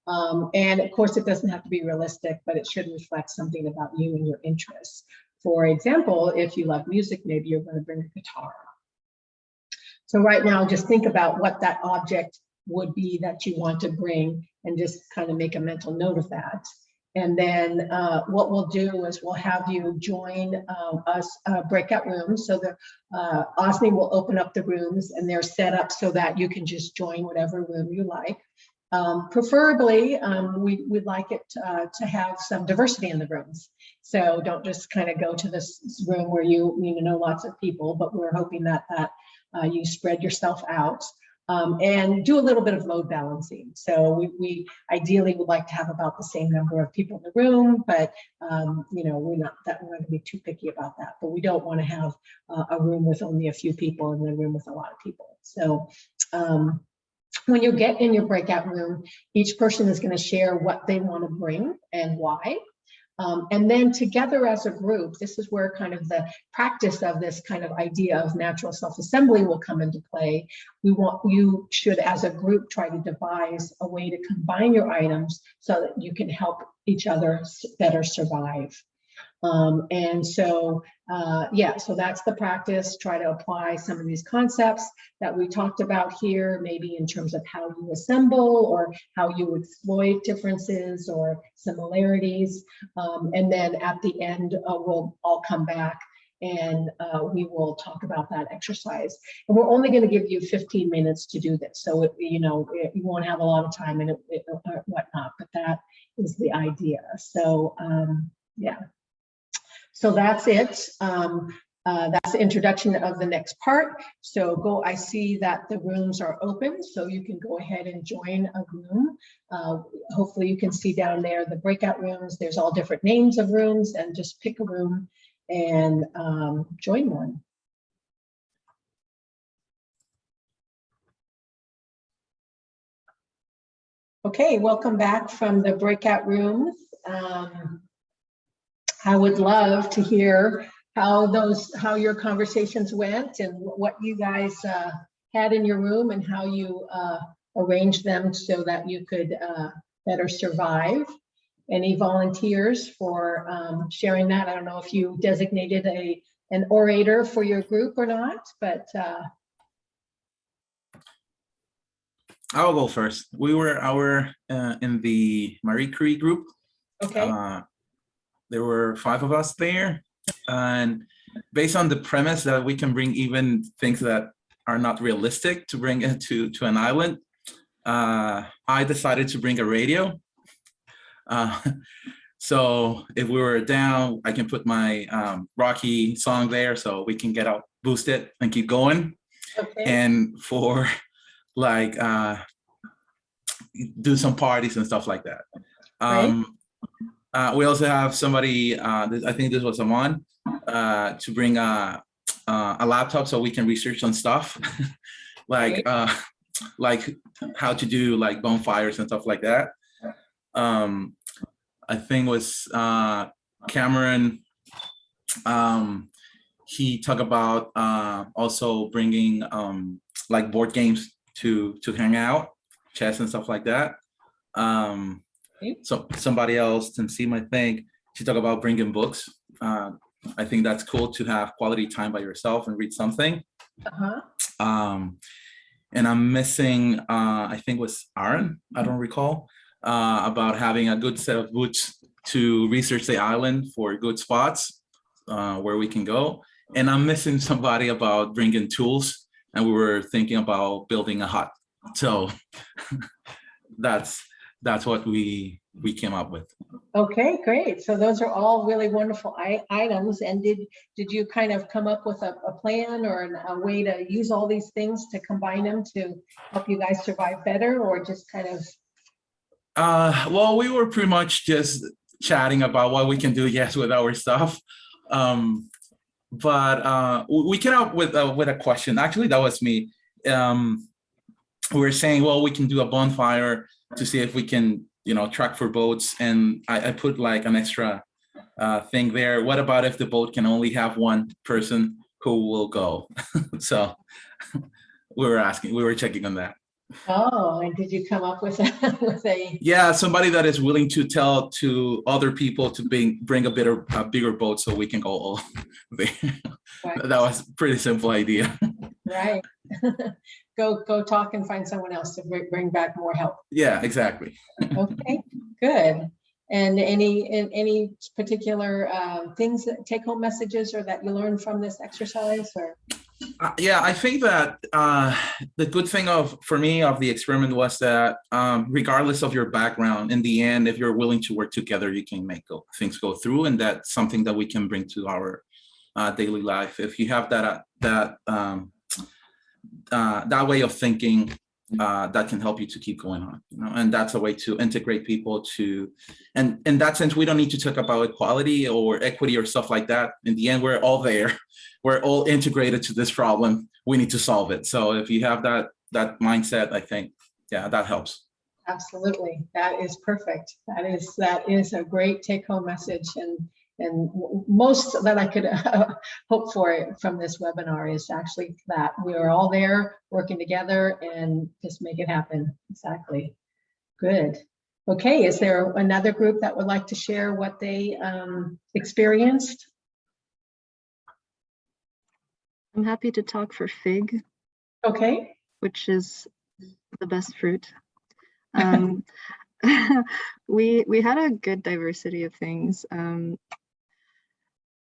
And of course, it doesn't have to be realistic, but it should reflect something about you and your interests. For example, if you love music, maybe you're going to bring a guitar. So right now, just think about what that object would be that you want to bring and just kind of make a mental note of that. And then what we'll do is we'll have you join us breakout rooms. So the Osni will open up the rooms and they're set up so that you can just join whatever room you like. Preferably, we'd like it to have some diversity in the rooms. So don't just kind of go to this room where you know lots of people, but we're hoping that you spread yourself out. And do a little bit of load balancing. So we ideally would like to have about the same number of people in the room, but you know, we're not going to be too picky about that. But we don't want to have a room with only a few people and a room with a lot of people. So when you get in your breakout room, each person is going to share what they want to bring and why. And then together as a group, this is where kind of the practice of this kind of idea of natural self-assembly will come into play. You should, as a group, try to devise a way to combine your items so that you can help each other better survive. And so, yeah, so that's the practice. Try to apply some of these concepts that we talked about here, maybe in terms of how you assemble or how you exploit differences or similarities. And then at the end, we'll all come back and we will talk about that exercise. And we're only going to give you 15 minutes to do this. So, you know, you won't have a lot of time and whatnot, but that is the idea. So, yeah. So that's it. That's the introduction of the next part. So I see that the rooms are open, so you can go ahead and join a room. Hopefully you can see down there the breakout rooms. There's all different names of rooms, and just pick a room and join one. Okay, welcome back from the breakout rooms. I would love to hear how your conversations went and what you guys had in your room and how you arrange them so that you could better survive. Any volunteers for sharing that? I don't know if you designated an orator for your group or not, but I'll go first. We were in the Marie Curie group. okay. There were 5 of us there, and based on the premise that we can bring even things that are not realistic to bring it to an island, I decided to bring a radio. So if we were down, I can put my Rocky song there so we can get out, boost it, and keep going. Okay. And for like do some parties and stuff like that. We also have somebody, I think this was Aman, to bring a laptop so we can research on stuff like how to do like bonfires and stuff like that. I think it was Cameron. He talked about also bringing like board games to hang out, chess and stuff like that. So somebody else, Tansim, I think, she talked about bringing books. I think that's cool to have quality time by yourself and read something. And I'm missing, I think it was Aaron, I don't recall, about having a good set of boots to research the island for good spots where we can go. And I'm missing somebody about bringing tools, and we were thinking about building a hut. So that's what we came up with. Okay, great. So those are all really wonderful items. And did you kind of come up with a plan or a way to use all these things to combine them to help you guys survive better, or just kind of? Well, we were pretty much just chatting about what we can do, yes, with our stuff. But we came up with a question. Actually, that was me. We were saying, well, we can do a bonfire to see if we can, track for boats. And I put like an extra thing there. What about if the boat can only have one person who will go? So we were checking on that. Oh, and did you come up with a? Yeah, somebody that is willing to tell to other people to bring a bigger boat so we can go all there. Right. That was a pretty simple idea. Right. Go talk and find someone else to bring back more help. Yeah, exactly. Okay, good. And any particular things, take-home messages, or that you learned from this exercise, or? Yeah, I think that the good thing for me of the experiment was that regardless of your background, in the end, if you're willing to work together, you can make things go through, and that's something that we can bring to our daily life. If you have that way of thinking, that can help you to keep going on, and that's a way to integrate people and in that sense, we don't need to talk about equality or equity or stuff like that. In the end, we're all there. We're all integrated to this problem. We need to solve it. So if you have that mindset, I think, yeah, that helps. Absolutely. That is perfect. That is a great take-home message. And most that I could hope for from this webinar is actually that we are all there working together and just make it happen. Exactly. Good. Okay. Is there another group that would like to share what they experienced? I'm happy to talk for fig. Okay. Which is the best fruit. We had a good diversity of things.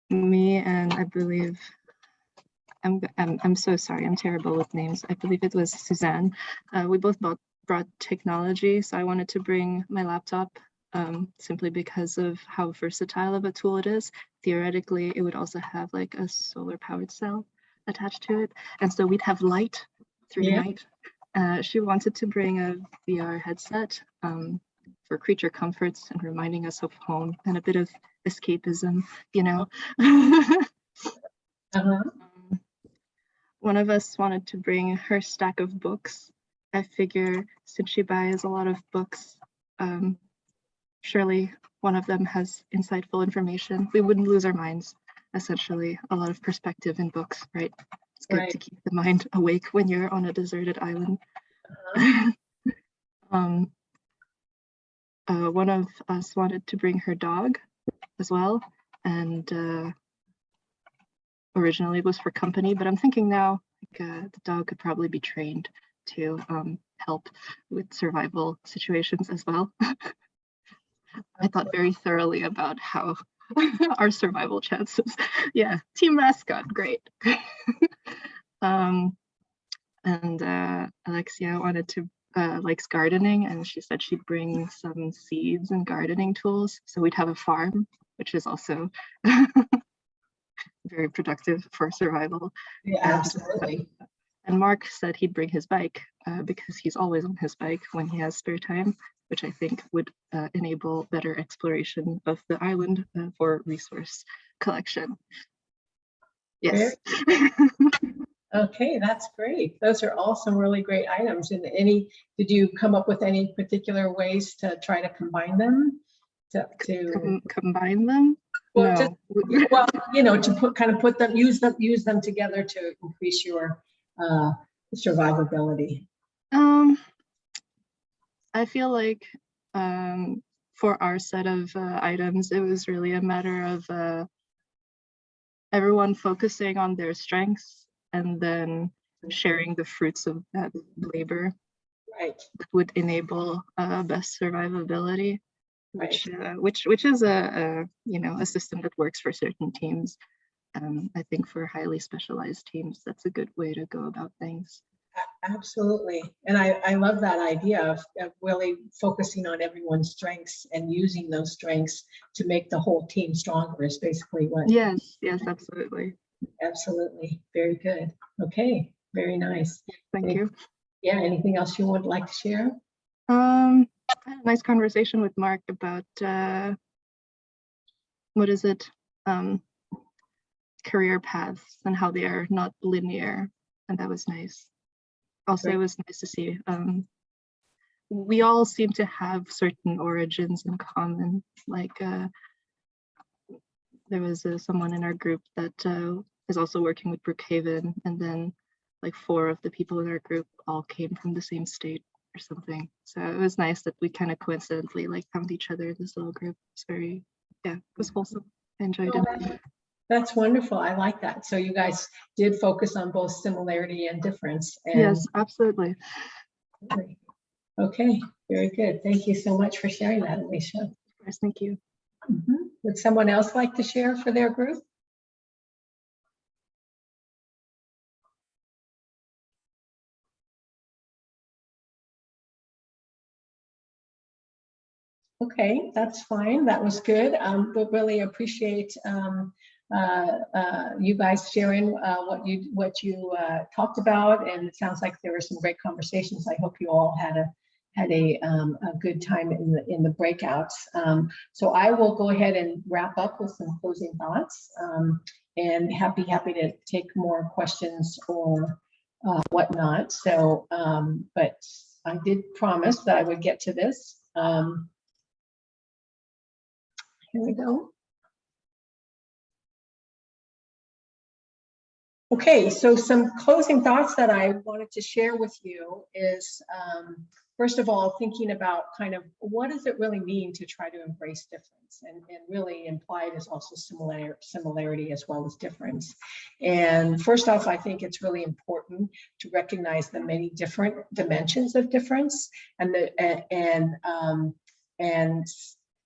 Me and I believe I'm so sorry, I'm terrible with names. I believe it was Suzanne. We both brought technology, so I wanted to bring my laptop simply because of how versatile of a tool it is. Theoretically, it would also have like a solar powered cell attached to it, and so we'd have light through the night. She wanted to bring a VR headset for creature comforts and reminding us of home and a bit of escapism, One of us wanted to bring her stack of books. I figure since she buys a lot of books, surely one of them has insightful information. We wouldn't lose our minds, essentially. A lot of perspective in books, right? It's good to keep the mind awake when you're on a deserted island. One of us wanted to bring her dog as well, and originally it was for company, but I'm thinking now the dog could probably be trained to help with survival situations as well. I thought very thoroughly about how our survival chances. Yeah, team mascot, great. And Alexia wanted to likes gardening, and she said she'd bring some seeds and gardening tools, so we'd have a farm, which is also very productive for survival. Yeah, absolutely. And Mark said he'd bring his bike because he's always on his bike when he has spare time, which I think would enable better exploration of the island for resource collection. Yes. Okay, that's great. Those are all some really great items. And did you come up with any particular ways to try to combine them? Combine them? Well, No. well, to use them together to increase your survivability. I feel like for our set of items, it was really a matter of everyone focusing on their strengths and then sharing the fruits of that labor. Right. That would enable best survivability, Right. which is a system that works for certain teams. I think for highly specialized teams, that's a good way to go about things. Absolutely. And I love that idea of really focusing on everyone's strengths and using those strengths to make the whole team stronger is basically what. Yes, absolutely. Absolutely. Very good. Okay. Very nice. Thank you. Yeah. Anything else you would like to share? I had a nice conversation with Mark about career paths and how they are not linear, and that was nice. Also, It was nice to see we all seem to have certain origins in common. Like there was someone in our group that is also working with Brookhaven, and then like 4 of the people in our group all came from the same state or something. So it was nice that we kind of coincidentally like found each other in this little group. It's very, it was wholesome. I enjoyed it. That's wonderful. I like that. So you guys did focus on both similarity and difference. And yes, absolutely. Okay, very good. Thank you so much for sharing that, Alicia. Yes, thank you. Would someone else like to share for their group? Okay, that's fine. That was good. But really appreciate you guys sharing what you talked about, and it sounds like there were some great conversations. I hope you all had a good time in the breakouts. So I will go ahead and wrap up with some closing thoughts, and happy to take more questions or whatnot. So, but I did promise that I would get to this. Here we go. Okay, so some closing thoughts that I wanted to share with you is, first of all, thinking about kind of what does it really mean to try to embrace difference, and really implied is also similarity as well as difference. And first off, I think it's really important to recognize the many different dimensions of difference, and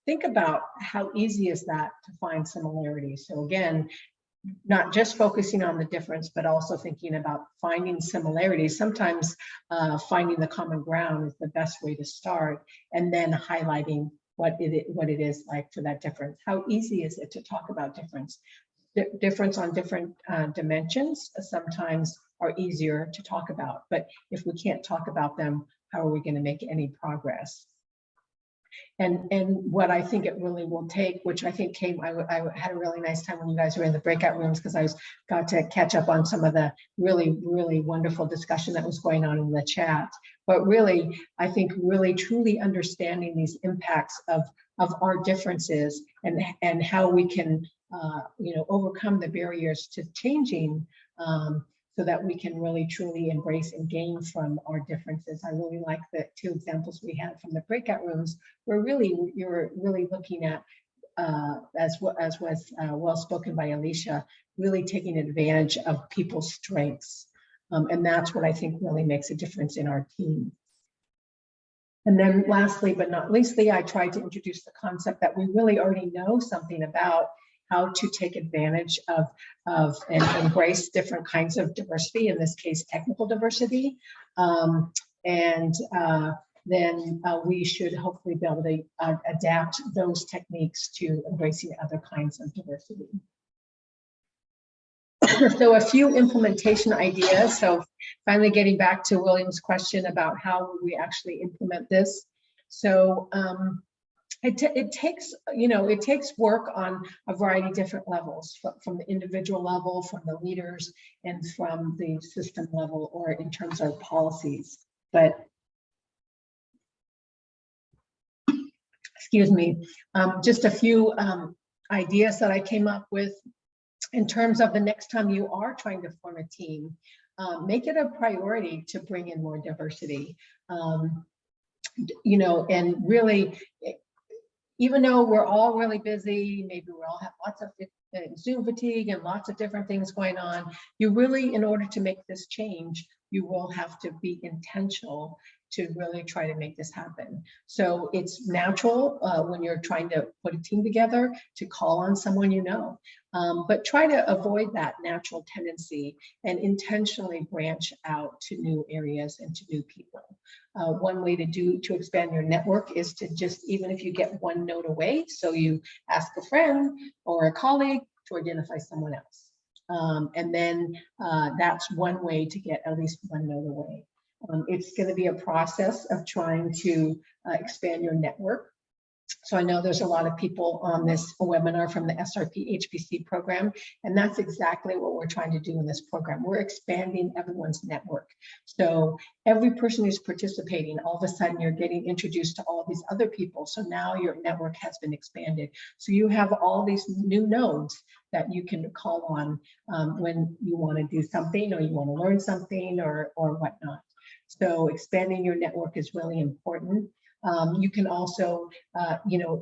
think about how easy is that to find similarities. So again, not just focusing on the difference, but also thinking about finding similarities. Sometimes finding the common ground is the best way to start, and then highlighting what it is like for that difference. How easy is it to talk about difference? Difference on different dimensions sometimes are easier to talk about, but if we can't talk about them, how are we going to make any progress? And what I think it really will take, which I think I had a really nice time when you guys were in the breakout rooms, because I got to catch up on some of the really, really wonderful discussion that was going on in the chat. But really, I think really truly understanding these impacts of our differences and how we can overcome the barriers to changing so that we can really truly embrace and gain from our differences. I really like the 2 examples we had from the breakout rooms, where really you're really looking at, as was well spoken by Alicia, really taking advantage of people's strengths. And that's what I think really makes a difference in our team. And then lastly, but not leastly, I tried to introduce the concept that we really already know something about how to take advantage of and embrace different kinds of diversity, in this case, technical diversity. Then we should hopefully be able to adapt those techniques to embracing other kinds of diversity. So a few implementation ideas. So finally getting back to William's question about how we actually implement this. So it takes work on a variety of different levels, from the individual level, from the leaders, and from the system level, or in terms of policies. But excuse me, just a few ideas that I came up with. In terms of the next time you are trying to form a team, make it a priority to bring in more diversity. And really, even though we're all really busy, maybe we all have lots of Zoom fatigue and lots of different things going on, you really, in order to make this change, you will have to be intentional to really try to make this happen. So it's natural when you're trying to put a team together to call on someone you know, but try to avoid that natural tendency and intentionally branch out to new areas and to new people. One way to expand your network is to just, even if you get one note away, so you ask a friend or a colleague to identify someone else. And then that's one way to get at least one note away. It's going to be a process of trying to expand your network. So I know there's a lot of people on this webinar from the SRP HPC program, and that's exactly what we're trying to do in this program. We're expanding everyone's network. So every person who's participating, all of a sudden you're getting introduced to all these other people. So now your network has been expanded. So you have all these new nodes that you can call on when you want to do something, or you want to learn something, or whatnot. So expanding your network is really important. You can also,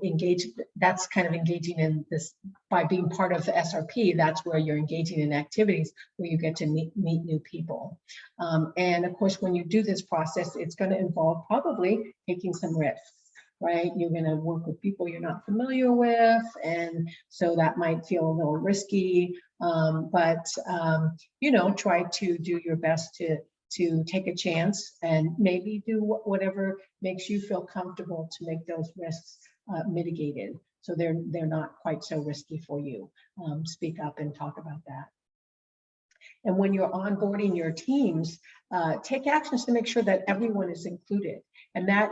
engage, that's kind of engaging in this, by being part of the SRP, that's where you're engaging in activities where you get to meet new people. And of course, when you do this process, it's going to involve probably taking some risks, right? You're going to work with people you're not familiar with, and so that might feel a little risky, but try to do your best to take a chance and maybe do whatever makes you feel comfortable to make those risks mitigated, so they're not quite so risky for you. Speak up and talk about that. And when you're onboarding your teams, take actions to make sure that everyone is included, and that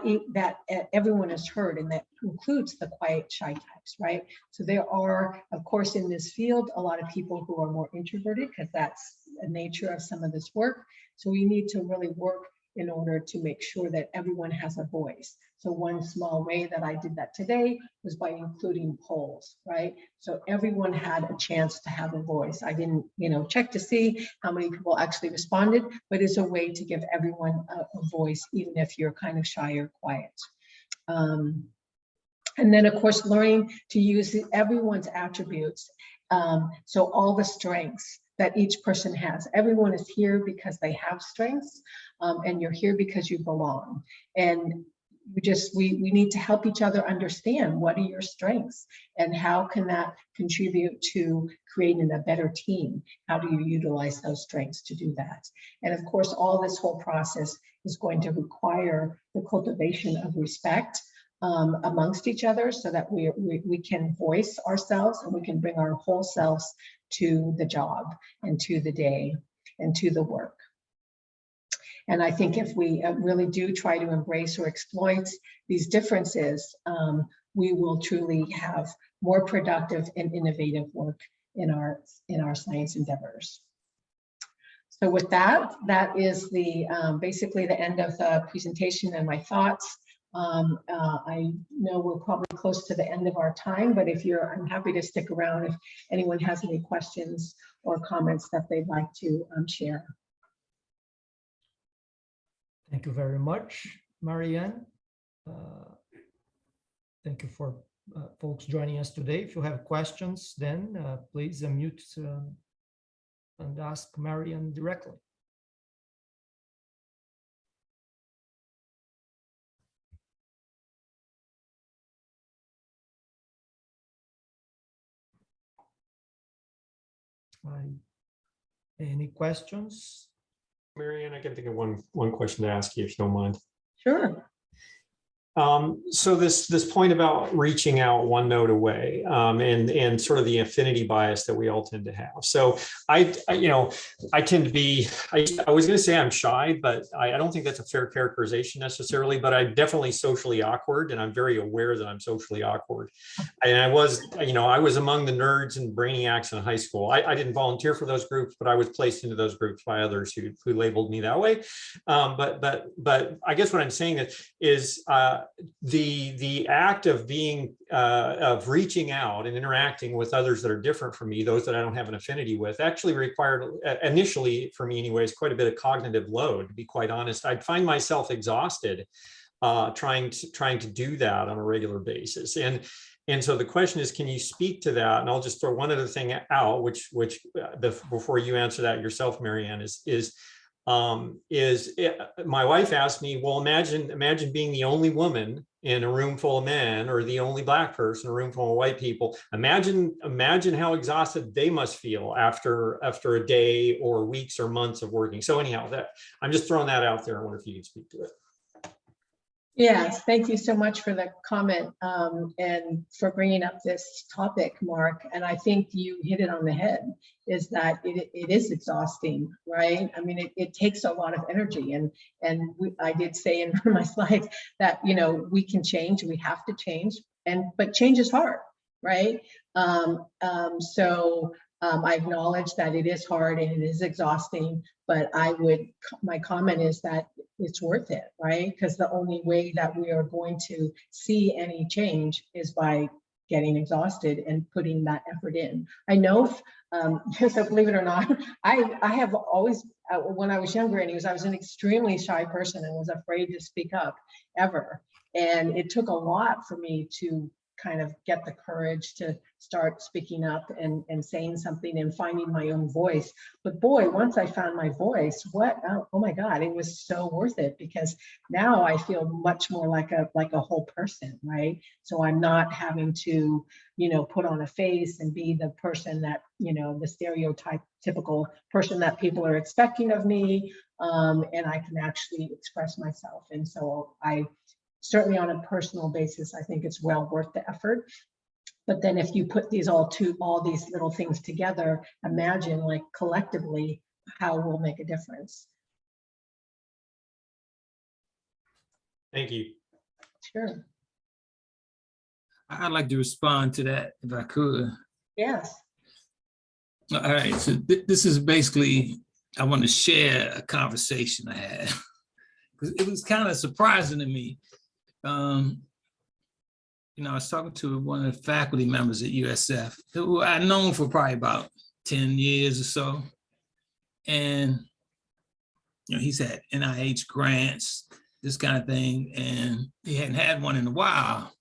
everyone is heard, and that includes the quiet, shy types, right? So there are, of course, in this field, a lot of people who are more introverted, because that's the nature of some of this work. So we need to really work in order to make sure that everyone has a voice. So one small way that I did that today was by including polls, right? So everyone had a chance to have a voice. I didn't, check to see how many people actually responded, but it's a way to give everyone a voice, even if you're kind of shy or quiet. And then, of course, learning to use everyone's attributes. So all the strengths that each person has. Everyone is here because they have strengths, and you're here because you belong. And we need to help each other understand what are your strengths and how can that contribute to creating a better team. How do you utilize those strengths to do that? And of course, all this whole process is going to require the cultivation of respect amongst each other, so that we can voice ourselves and we can bring our whole selves to the job and to the day and to the work. And I think if we really do try to embrace or exploit these differences, we will truly have more productive and innovative work in our science endeavors. So with that is the basically the end of the presentation and my thoughts. I know we're probably close to the end of our time, but I'm happy to stick around if anyone has any questions or comments that they'd like to share. Thank you very much, Marianne. Thank you for folks joining us today. If you have questions, then please unmute and ask Marianne directly. Any questions? Marianne, I can think of one question to ask you if you don't mind. Sure. So this point about reaching out one note away, and sort of the affinity bias that we all tend to have. So I tend to be, I was going to say I'm shy, but I don't think that's a fair characterization necessarily, but I'm definitely socially awkward, and I'm very aware that I'm socially awkward. And I was among the nerds and brainiacs in high school. I didn't volunteer for those groups, but I was placed into those groups by others who labeled me that way. But I guess what I'm saying is the act of being of reaching out and interacting with others that are different from me, those that I don't have an affinity with, actually required, initially for me anyways, quite a bit of cognitive load, to be quite honest. I'd find myself exhausted trying to do that on a regular basis. And so the question is, can you speak to that? And I'll just throw one other thing out, which before you answer that yourself, Marianne, my wife asked me, well, imagine being the only woman in a room full of men, or the only Black person in a room full of white people. Imagine how exhausted they must feel after a day or weeks or months of working. So anyhow, I'm just throwing that out there. I wonder if you could speak to it. Yes, thank you so much for the comment and for bringing up this topic, Mark. And I think you hit it on the head, is that it is exhausting, right? I mean, it takes a lot of energy. And I did say in my slides that, we can change, we have to change, but change is hard, right? I acknowledge that it is hard and it is exhausting, but my comment is that it's worth it, right? Because the only way that we are going to see any change is by getting exhausted and putting that effort in. I know, so believe it or not, I have always, when I was younger, I was an extremely shy person and was afraid to speak up ever. And it took a lot for me to kind of get the courage to start speaking up and saying something and finding my own voice. But boy, once I found my voice, oh my God, it was so worth it, because now I feel much more like a whole person, right? So I'm not having to, put on a face and be the person that, the typical person that people are expecting of me. And I can actually express myself. And so certainly on a personal basis, I think it's well worth the effort. But then if you put all these little things together, imagine like collectively how we'll make a difference. Thank you. Sure. I'd like to respond to that if I could. Yes. All right, so this is basically, I want to share a conversation I had, because it was kind of surprising to me. I was talking to one of the faculty members at USF who I'd known for probably about 10 years or so. And, he's had NIH grants, this kind of thing, and he hadn't had one in a while.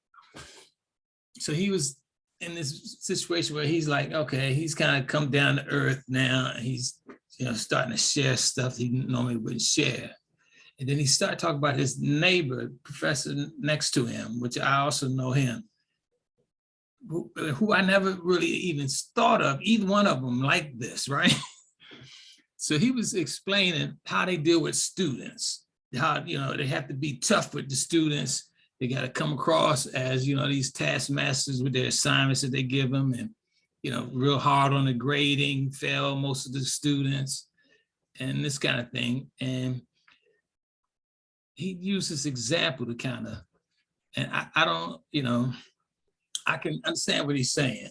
So he was in this situation where he's like, okay, he's kind of come down to earth now. And he's, starting to share stuff he normally wouldn't share. And then he started talking about his neighbor, professor next to him, which I also know him, who I never really even thought of, either one of them like this, right? So he was explaining how they deal with students, how, they have to be tough with the students. They got to come across as, these taskmasters with their assignments that they give them, and, real hard on the grading, fail most of the students, and this kind of thing. And he used this example to kind of, and I don't, I can understand what he's saying.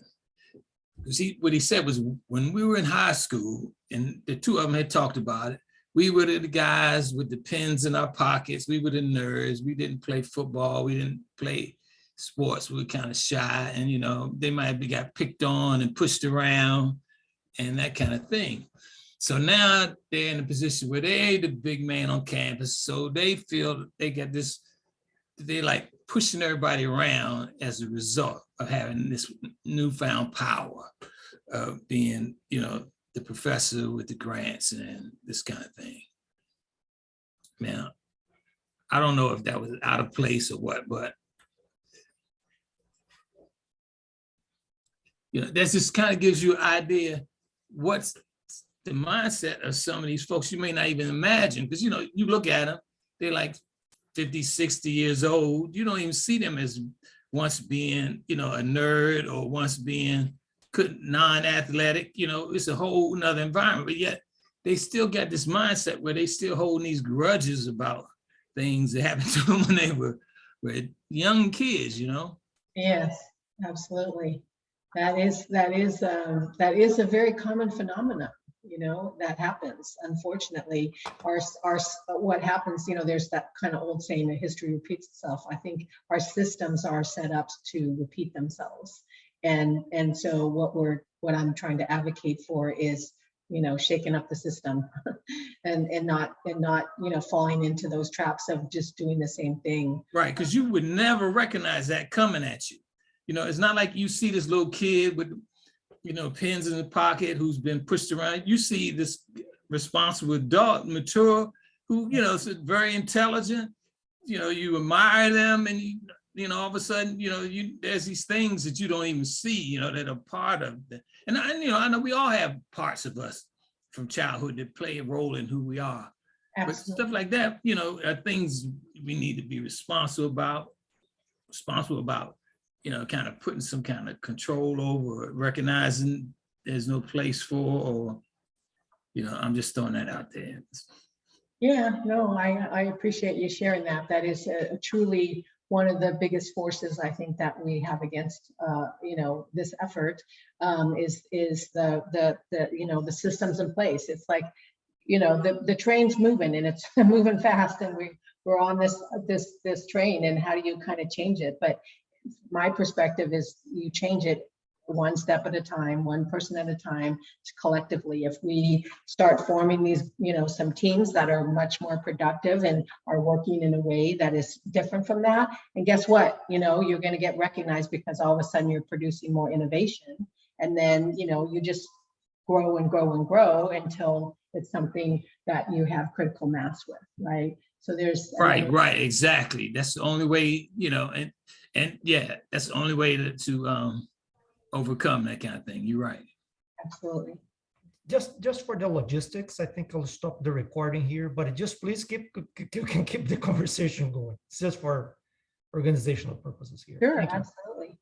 Because what he said was, when we were in high school, and the two of them had talked about it, we were the guys with the pens in our pockets. We were the nerds. We didn't play football. We didn't play sports. We were kind of shy, and you know, they might have got picked on and pushed around and that kind of thing. So now they're in a position where they're the big man on campus. So they feel they get this, they like pushing everybody around as a result of having this newfound power of being, you know, the professor with the grants and this kind of thing. Now, I don't know if that was out of place or what, but you know, that just kind of gives you an idea what's the mindset of some of these folks you may not even imagine, because you know, you look at them, they're like 50, 60 years old. You don't even see them as once being, you know, a nerd or once being non-athletic. You know, it's a whole nother environment, but yet they still got this mindset where they still holding these grudges about things that happened to them when they were young kids, you know? Yes, absolutely. That is a very common phenomenon, you know, that happens. Unfortunately, what happens, you know, there's that kind of old saying that history repeats itself. I think our systems are set up to repeat themselves. And so what I'm trying to advocate for is, you know, shaking up the system and not, you know, falling into those traps of just doing the same thing. Right, because you would never recognize that coming at you. You know, it's not like you see this little kid with, you know, pens in the pocket who's been pushed around. You see this responsible adult, mature, who, you know, is very intelligent. You know, you admire them, and you know, all of a sudden, you know, there's these things that you don't even see, you know, that are part of the, and you know, I know we all have parts of us from childhood that play a role in who we are. Absolutely. But stuff like that, you know, are things we need to be responsible about, you know, kind of putting some kind of control over, recognizing there's no place for, or, you know, I'm just throwing that out there. Yeah, no, I appreciate you sharing that. That is a truly one of the biggest forces I think that we have against, you know, this effort is the you know, the systems in place. It's like, you know, the train's moving and it's moving fast, and we're on this train, and how do you kind of change it? But my perspective is you change it one step at a time, one person at a time, collectively. If we start forming these, you know, some teams that are much more productive and are working in a way that is different from that, and guess what, you know, you're going to get recognized because all of a sudden you're producing more innovation, and then, you know, you just grow and grow and grow until it's something that you have critical mass with, right? So there's right, exactly. That's the only way, you know, and yeah, that's the only way to overcome that kind of thing. You're right. Absolutely. Just for the logistics, I think I'll stop the recording here, but just please keep the conversation going. It's just for organizational purposes here. Sure, absolutely.